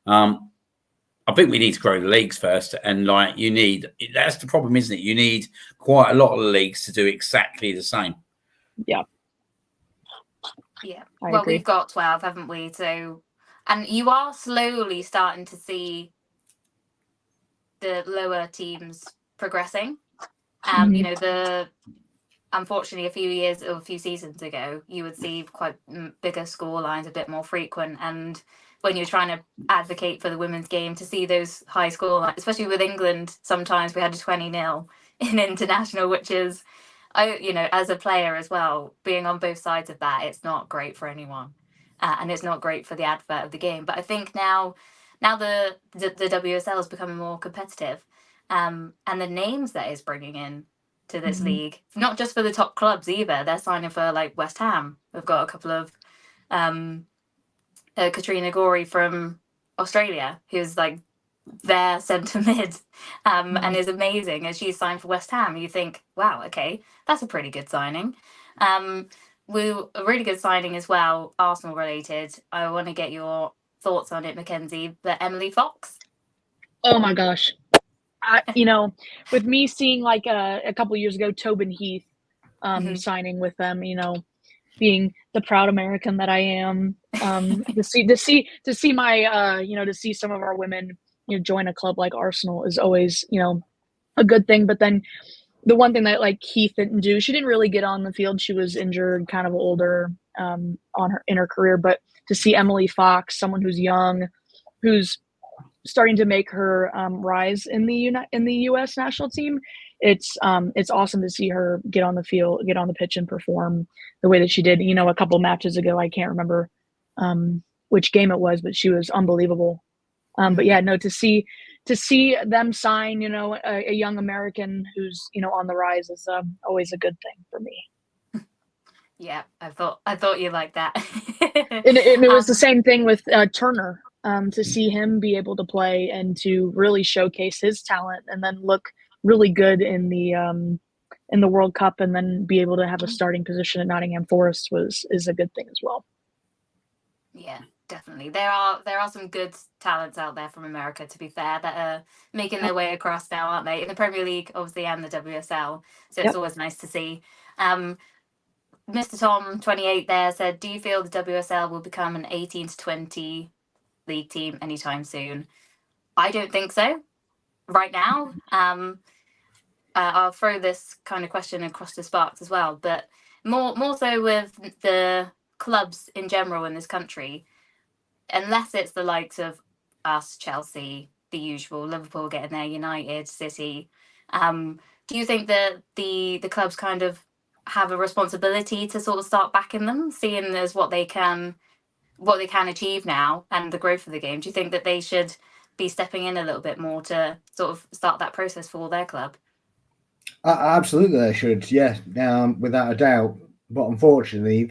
B: I think we need to grow the leagues first, and that's the problem, isn't it? You need quite a lot of the leagues to do exactly the same.
E: Yeah.
A: Well, agree. We've got 12, haven't we? So, and you are slowly starting to see the lower teams progressing. Unfortunately, a few seasons ago, you would see quite bigger score lines, a bit more frequent. And when you're trying to advocate for the women's game, to see those high score lines, especially with England, sometimes we had a 20-0 in international, which is, as a player as well, being on both sides of that, it's not great for anyone. And it's not great for the advert of the game. But I think now the WSL is becoming more competitive. And the names that is bringing in to this league, not just for the top clubs either. They're signing for like West Ham. We've got a couple of Katrina Gorey from Australia, who's like their centre mid, and is amazing. And she's signed for West Ham. You think, wow, okay, that's a pretty good signing. A really good signing as well, Arsenal related. I want to get your thoughts on it, Mackenzie. But Emily Fox.
E: Oh my gosh. With me seeing like a couple of years ago, Tobin Heath signing with them, being the proud American that I am, to see my, to see some of our women, join a club like Arsenal is always, a good thing. But then the one thing that like Heath didn't do, she didn't really get on the field. She was injured, kind of older in her career. But to see Emily Fox, someone who's young, who's starting to make her rise in the U.S. national team, it's awesome to see her get on the field, get on the pitch, and perform the way that she did. A couple matches ago, I can't remember which game it was, but she was unbelievable. But yeah, no, to see them sign, a young American who's on the rise is always a good thing for me.
A: Yeah, I thought you liked that.
E: and it was the same thing with Turner. To see him be able to play and to really showcase his talent, and then look really good in the World Cup, and then be able to have a starting position at Nottingham Forest is a good thing as well.
A: Yeah, definitely. There are some good talents out there from America, to be fair, that are making their way across now, aren't they? In the Premier League, obviously, and the WSL. So it's always nice to see. Mr. Tom 28 there said, do you feel the WSL will become an 18 to 20 league team anytime soon? I don't think so right now. I'll throw this kind of question across to Sparks as well, but more so with the clubs in general in this country, unless it's the likes of us, Chelsea, the usual, Liverpool getting there, United, City, do you think that the clubs kind of have a responsibility to sort of start backing them, seeing as what they can achieve now and the growth of the game? Do you think that they should be stepping in a little bit more to sort of start that process for their club?
C: Absolutely, they should. Yeah, without a doubt. But unfortunately,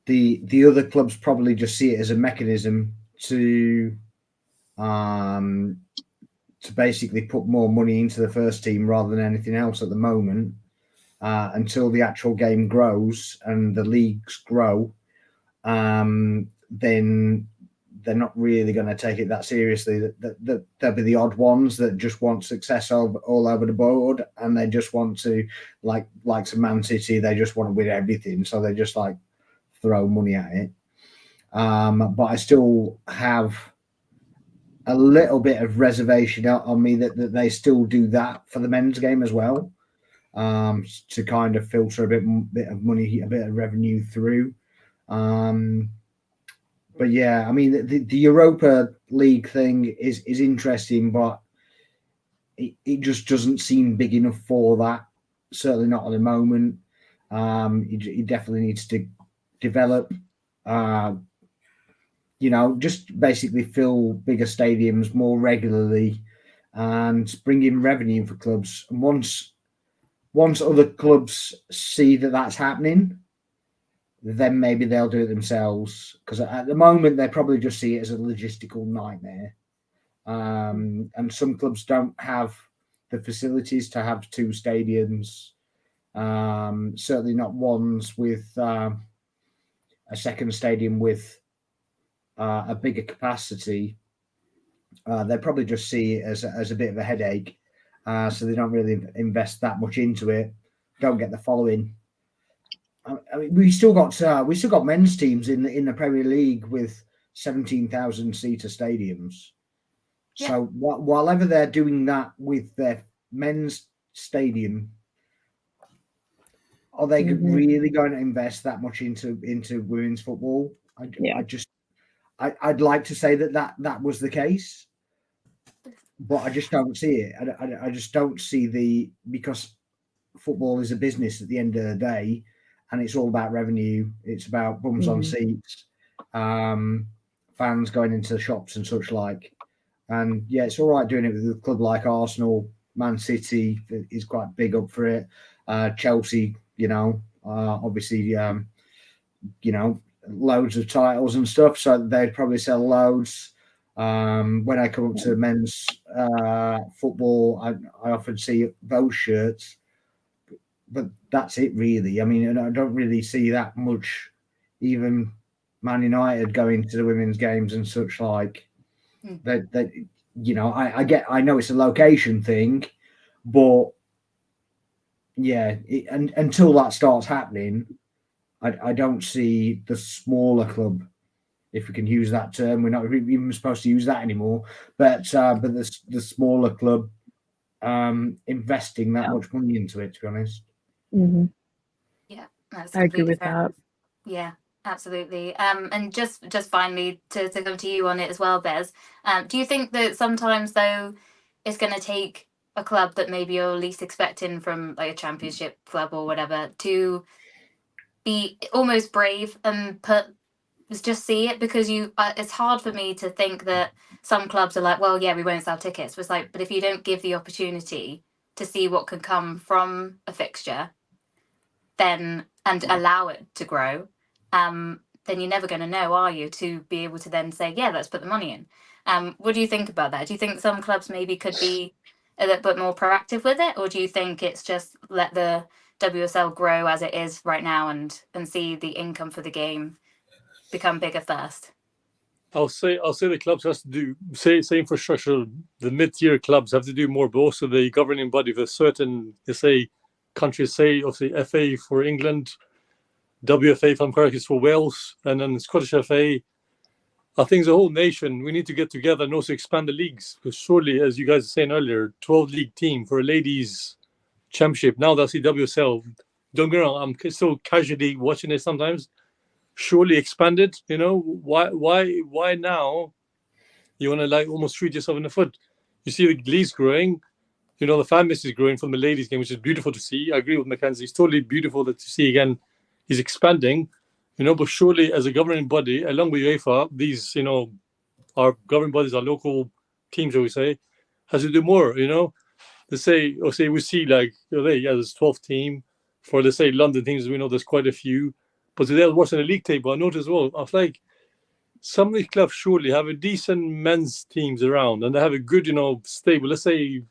C: the other clubs probably just see it as a mechanism to basically put more money into the first team rather than anything else at the moment. Until the actual game grows and the leagues grow, then they're not really going to take it that seriously. There'll be the odd ones that just want success all over the board, and they just want to, like some Man City, they just want to win everything, so they just like throw money at it. But I still have a little bit of reservation on me that they still do that for the men's game as well, to kind of filter a bit of money, a bit of revenue through. But yeah, I mean, the Europa League thing is interesting, but it just doesn't seem big enough for that. Certainly not at the moment. It definitely needs to develop just basically fill bigger stadiums more regularly and bring in revenue for clubs. And once other clubs see that that's happening, then maybe they'll do it themselves. Because at the moment, they probably just see it as a logistical nightmare. And some clubs don't have the facilities to have two stadiums. Certainly not ones with a second stadium with a bigger capacity. They probably just see it as a bit of a headache, so they don't really invest that much into it. Don't get the following. I mean, we still got men's teams in the Premier League with 17,000 seater stadiums.
A: Yeah.
C: So while ever they're doing that with their men's stadium, are they really going to invest that much into women's football? I'd like to say that was the case, but I just don't see it. I just don't see because football is a business at the end of the day, and it's all about revenue. It's about bums on seats, fans going into the shops and such like. And yeah, it's all right doing it with a club like Arsenal. Man City is quite big up for it. Chelsea, obviously, loads of titles and stuff, so they'd probably sell loads. When I come up to men's football, I often see those shirts, but that's it really. I mean, I don't really see that much. Even Man United going to the women's games and such like. That I know it's a location thing, but yeah, until that starts happening, I don't see the smaller club, if we can use that term. We're not even supposed to use that anymore, but the smaller club investing that much money into it, to be honest.
A: Yeah, that's
E: I agree with
A: fair
E: that.
A: enough. Yeah, absolutely. And just finally to come to you on it as well, Bez. Do you think that sometimes though it's going to take a club that maybe you're least expecting from like a championship club or whatever to be almost brave and just see it? Because it's hard for me to think that some clubs are like, well, yeah, we won't sell tickets. It's like, but if you don't give the opportunity to see what can come from a fixture, then and allow it to grow, then you're never going to know, are you, to be able to then say, yeah, let's put the money in. What do you think about that? Do you think some clubs maybe could be a little bit more proactive with it, or do you think it's just let the WSL grow as it is right now and see the income for the game become bigger first?
D: I'll say the clubs has to do say infrastructure. The mid-tier clubs have to do more, but also the governing body for certain countries, say obviously FA for England, WFA if I'm correct is for Wales, and then Scottish FA. I think as a whole nation we need to get together and also expand the leagues, because surely, as you guys were saying earlier, 12 league team for a ladies championship. Now that's the WSL. Don't get me wrong, I'm still casually watching it sometimes. Surely expanded, why now you want to like almost shoot yourself in the foot? You see the leagues growing, the fan base is growing from the ladies game, which is beautiful to see. I agree with Mackenzie. It's totally beautiful to see again he's expanding, but surely as a governing body along with UEFA, these our governing bodies, our local teams, shall we say, has to do more, to say we see like there's 12 team for let's say London teams. We know there's quite a few. But today I was watching the league table. I noticed as well, I was like, some of these clubs surely have a decent men's teams around and they have a good, stable. Let's say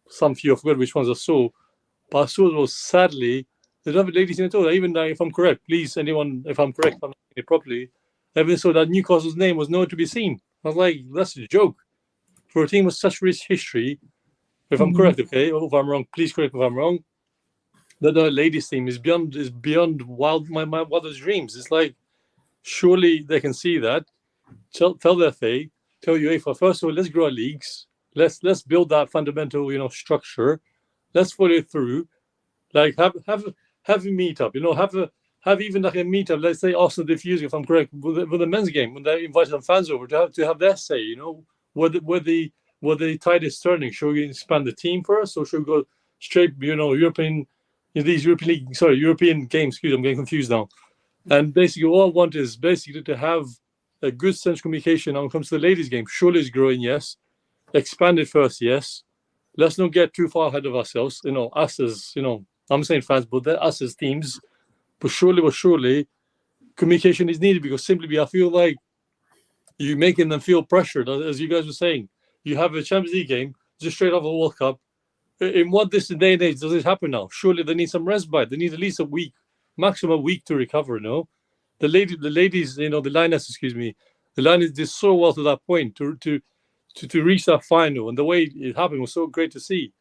D: some few, I forgot which ones I saw. But I saw as well, sadly, they don't have a ladies team at all. Even if I'm correct, please, anyone, if I'm correct, if I'm saying it properly, I even saw that Newcastle's name was nowhere to be seen. I was like, that's a joke. For a team with such rich history, if I'm correct, okay, or if I'm wrong, please correct me if I'm wrong. The ladies team is beyond my wildest dreams. It's like, surely they can see that. Tell the FA, tell UEFA, first of all, let's grow our leagues. Let's build that fundamental, structure. Let's follow it through. Like have a meetup. Have even like a meetup. Let's say Arsenal did Fusing, if I'm correct, with the men's game when they invited some fans over to have their say. Where the tide is turning. Should we expand the team first, or should we go straight? European. These European games. Excuse me, I'm getting confused now. And basically, all I want is basically to have a good sense of communication when it comes to the ladies' game. Surely it's growing, yes. Expand it first, yes. Let's not get too far ahead of ourselves. Us as, I'm saying fans, but us as teams. But surely, communication is needed because simply I feel like you're making them feel pressured, as you guys were saying. You have a Champions League game just straight off a World Cup. In what this day and age does this happen now? Surely they need some respite. They need at least a week, maximum a week to recover. No, the ladies, the Lionesses, excuse me, the Lionesses did so well to that point to reach that final, and the way it happened was so great to see.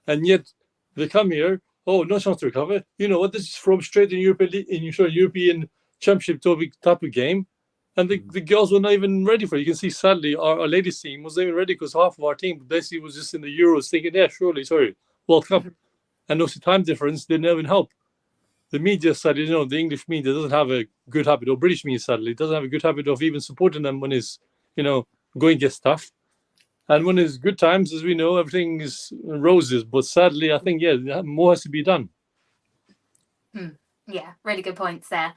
D: And yet they come here, oh, no chance to recover. You know what? This is from straight in European Championship type of game. And the girls were not even ready for it. You can see, sadly, our ladies team was not even ready because half of our team basically was just in the Euros thinking, World Cup. And also time difference didn't even help. The media side, the English media doesn't have a good habit, or British media, sadly, doesn't have a good habit of even supporting them when it's, going against tough. And when it's good times, as we know, everything is roses. But sadly, I think, more has to be done.
A: Yeah, really good points there.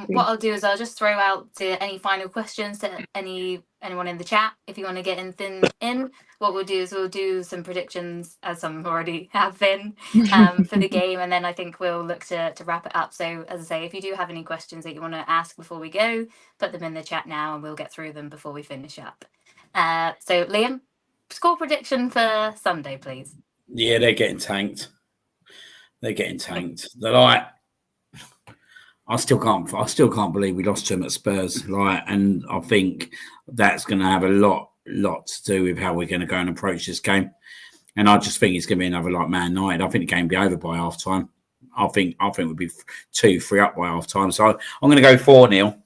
A: What I'll do is I'll just throw out any final questions to anyone in the chat. If you want to get anything in, what we'll do is we'll do some predictions, as some already have been, for the game, and then I think we'll look to wrap it up. So, as I say, if you do have any questions that you want to ask before we go, put them in the chat now, and we'll get through them before we finish up. So, Liam, score prediction for Sunday, please.
B: Yeah, they're getting tanked. They're like, I still can't believe we lost to them at Spurs. And I think that's going to have a lot to do with how we're going to go and approach this game. And I just think it's going to be another like Man United. I think the game will be over by half time. I think we'll be 2-3 up by half time. So I'm going to go 4-0.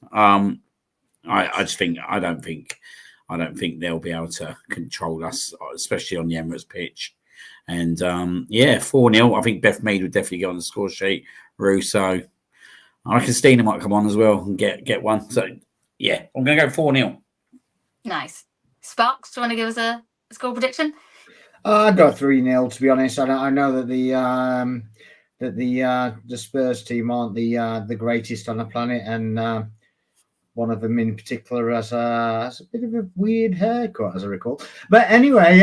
B: I don't think they'll be able to control us, especially on the Emirates pitch. And 4-0. I think Beth Mead would definitely get on the score sheet. Russo. I reckon Stina might come on as well and get one. So, yeah, I'm going to go 4-0.
A: Nice. Sparks, do you want to give us a score prediction?
C: I got 3-0. To be honest, I know that the Spurs team aren't the greatest on the planet, and one of them in particular has a bit of a weird haircut, as I recall. But anyway,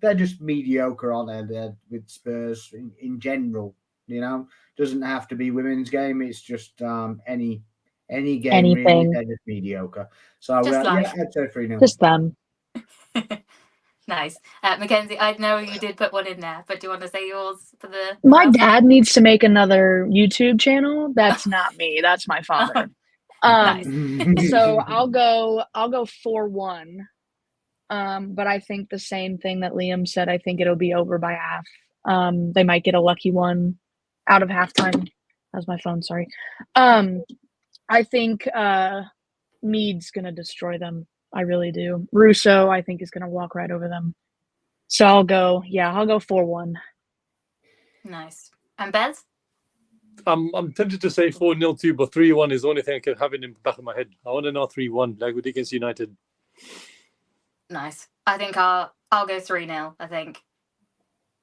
C: they're just mediocre, aren't they? With Spurs in general, doesn't have to be women's game. It's just any game.
E: Anything.
C: Really, they're just mediocre. So I'd say 3-0.
E: Just them.
A: Nice. Mackenzie, I know you did put one in there, but do you want to say yours for the...
E: My dad needs to make another YouTube channel. That's not me. That's my father. So I'll go 4-1. But I think the same thing that Liam said. I think it'll be over by half. They might get a lucky one out of halftime. That's my phone, sorry. I think Mead's going to destroy them. I really do. Russo, I think, is going to walk right over them. So I'll go 4-1.
A: Nice. And Bez?
D: I'm tempted to say 4-0 too, but 3-1 is the only thing I can have in the back of my head. I want to know 3-1, like we did against United.
A: Nice. I think I'll go 3-0. I think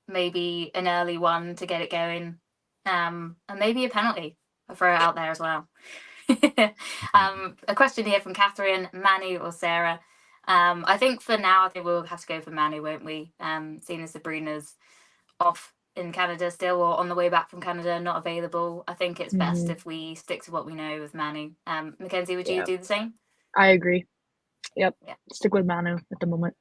A: maybe an early one to get it going, and maybe a penalty. I'll throw it out there as well. A question here from Catherine: Manu or Sarah? I think for now, I think we'll have to go for Manu, won't we? Seeing as Sabrina's off in Canada still, or on the way back from Canada, not available. I think it's best if we stick to what we know with Manu. Mackenzie, would you do the same?
E: I agree. Yep.
A: Yeah.
E: Stick with Manu at the moment.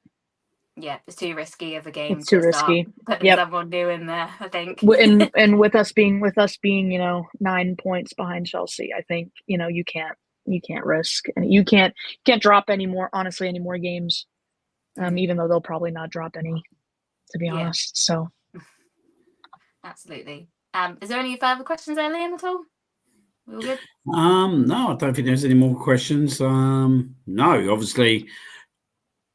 A: Yeah, it's too risky of a game.
E: It's too risky.
A: Putting someone new in there, I think.
E: And with us being 9 points behind Chelsea, I think you can't risk, and you can't drop any more games. Even though they'll probably not drop any, to be honest. So
A: absolutely. Is there any further questions there, Liam, at all? We all good?
B: No, I don't think there's any more questions. No, obviously,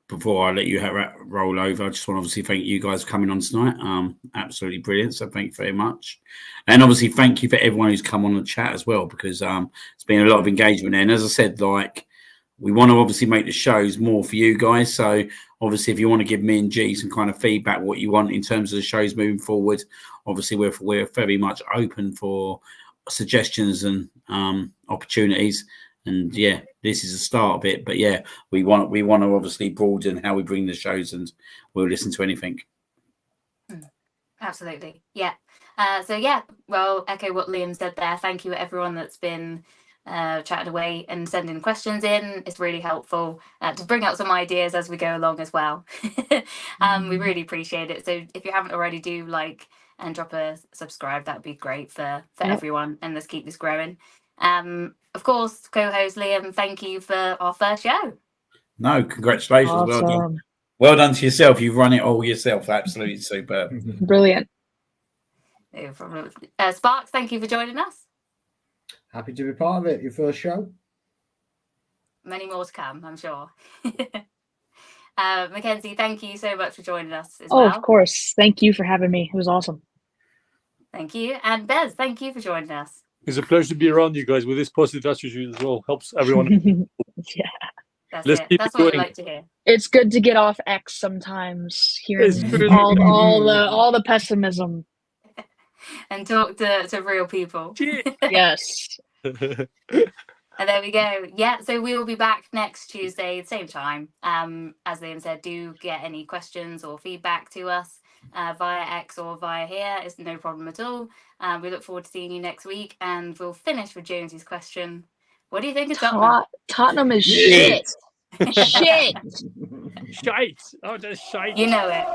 B: before I let you roll over, I just want to obviously thank you guys for coming on tonight. Absolutely brilliant. So thank you very much. And obviously thank you for everyone who's come on the chat as well, because it's been a lot of engagement there. And as I said, we want to obviously make the shows more for you guys. So obviously, if you want to give me and G some kind of feedback, what you want in terms of the shows moving forward, obviously we're very much open for suggestions and opportunities. And yeah, this is the start of it. But yeah, we want to obviously broaden how we bring the shows, and we'll listen to anything.
A: Absolutely, yeah. So yeah, well, echo what Liam said there. Thank you everyone that's been chatting away and sending questions in. It's really helpful to bring out some ideas as we go along as well. We really appreciate it. So if you haven't already, do like and drop a subscribe. That would be great for everyone, and let's keep this growing. Of course, co-host Liam, thank you for our first show.
B: No, congratulations.
E: Awesome.
B: Well done. Well done to yourself. You've run it all yourself. Absolutely superb.
E: Brilliant.
A: No problem. Sparks, thank you for joining us.
C: Happy to be part of it. Your first show.
A: Many more to come, I'm sure. Mackenzie, thank you so much for joining us as well.
E: Of course. Thank you for having me. It was awesome.
A: Thank you. And Bez, thank you for joining us.
D: It's a pleasure to be around you guys with this positive attitude as well. Helps everyone.
E: Yeah.
A: That's
D: Let's
A: it.
D: keep
A: That's
D: it
A: what we
D: going.
A: like to hear.
E: It's good to get off X sometimes, hearing
D: It's good.
E: all the pessimism.
A: And talk to real people.
E: Yes.
A: And there we go. Yeah, so we will be back next Tuesday, same time. As Liam said, do get any questions or feedback to us via X or via here. It's no problem at all. We look forward to seeing you next week, and we'll finish with Jonesy's question. What do you think of Tottenham?
E: Tottenham is shit. Shit.
D: Shite. Oh, that's shite.
A: You know it.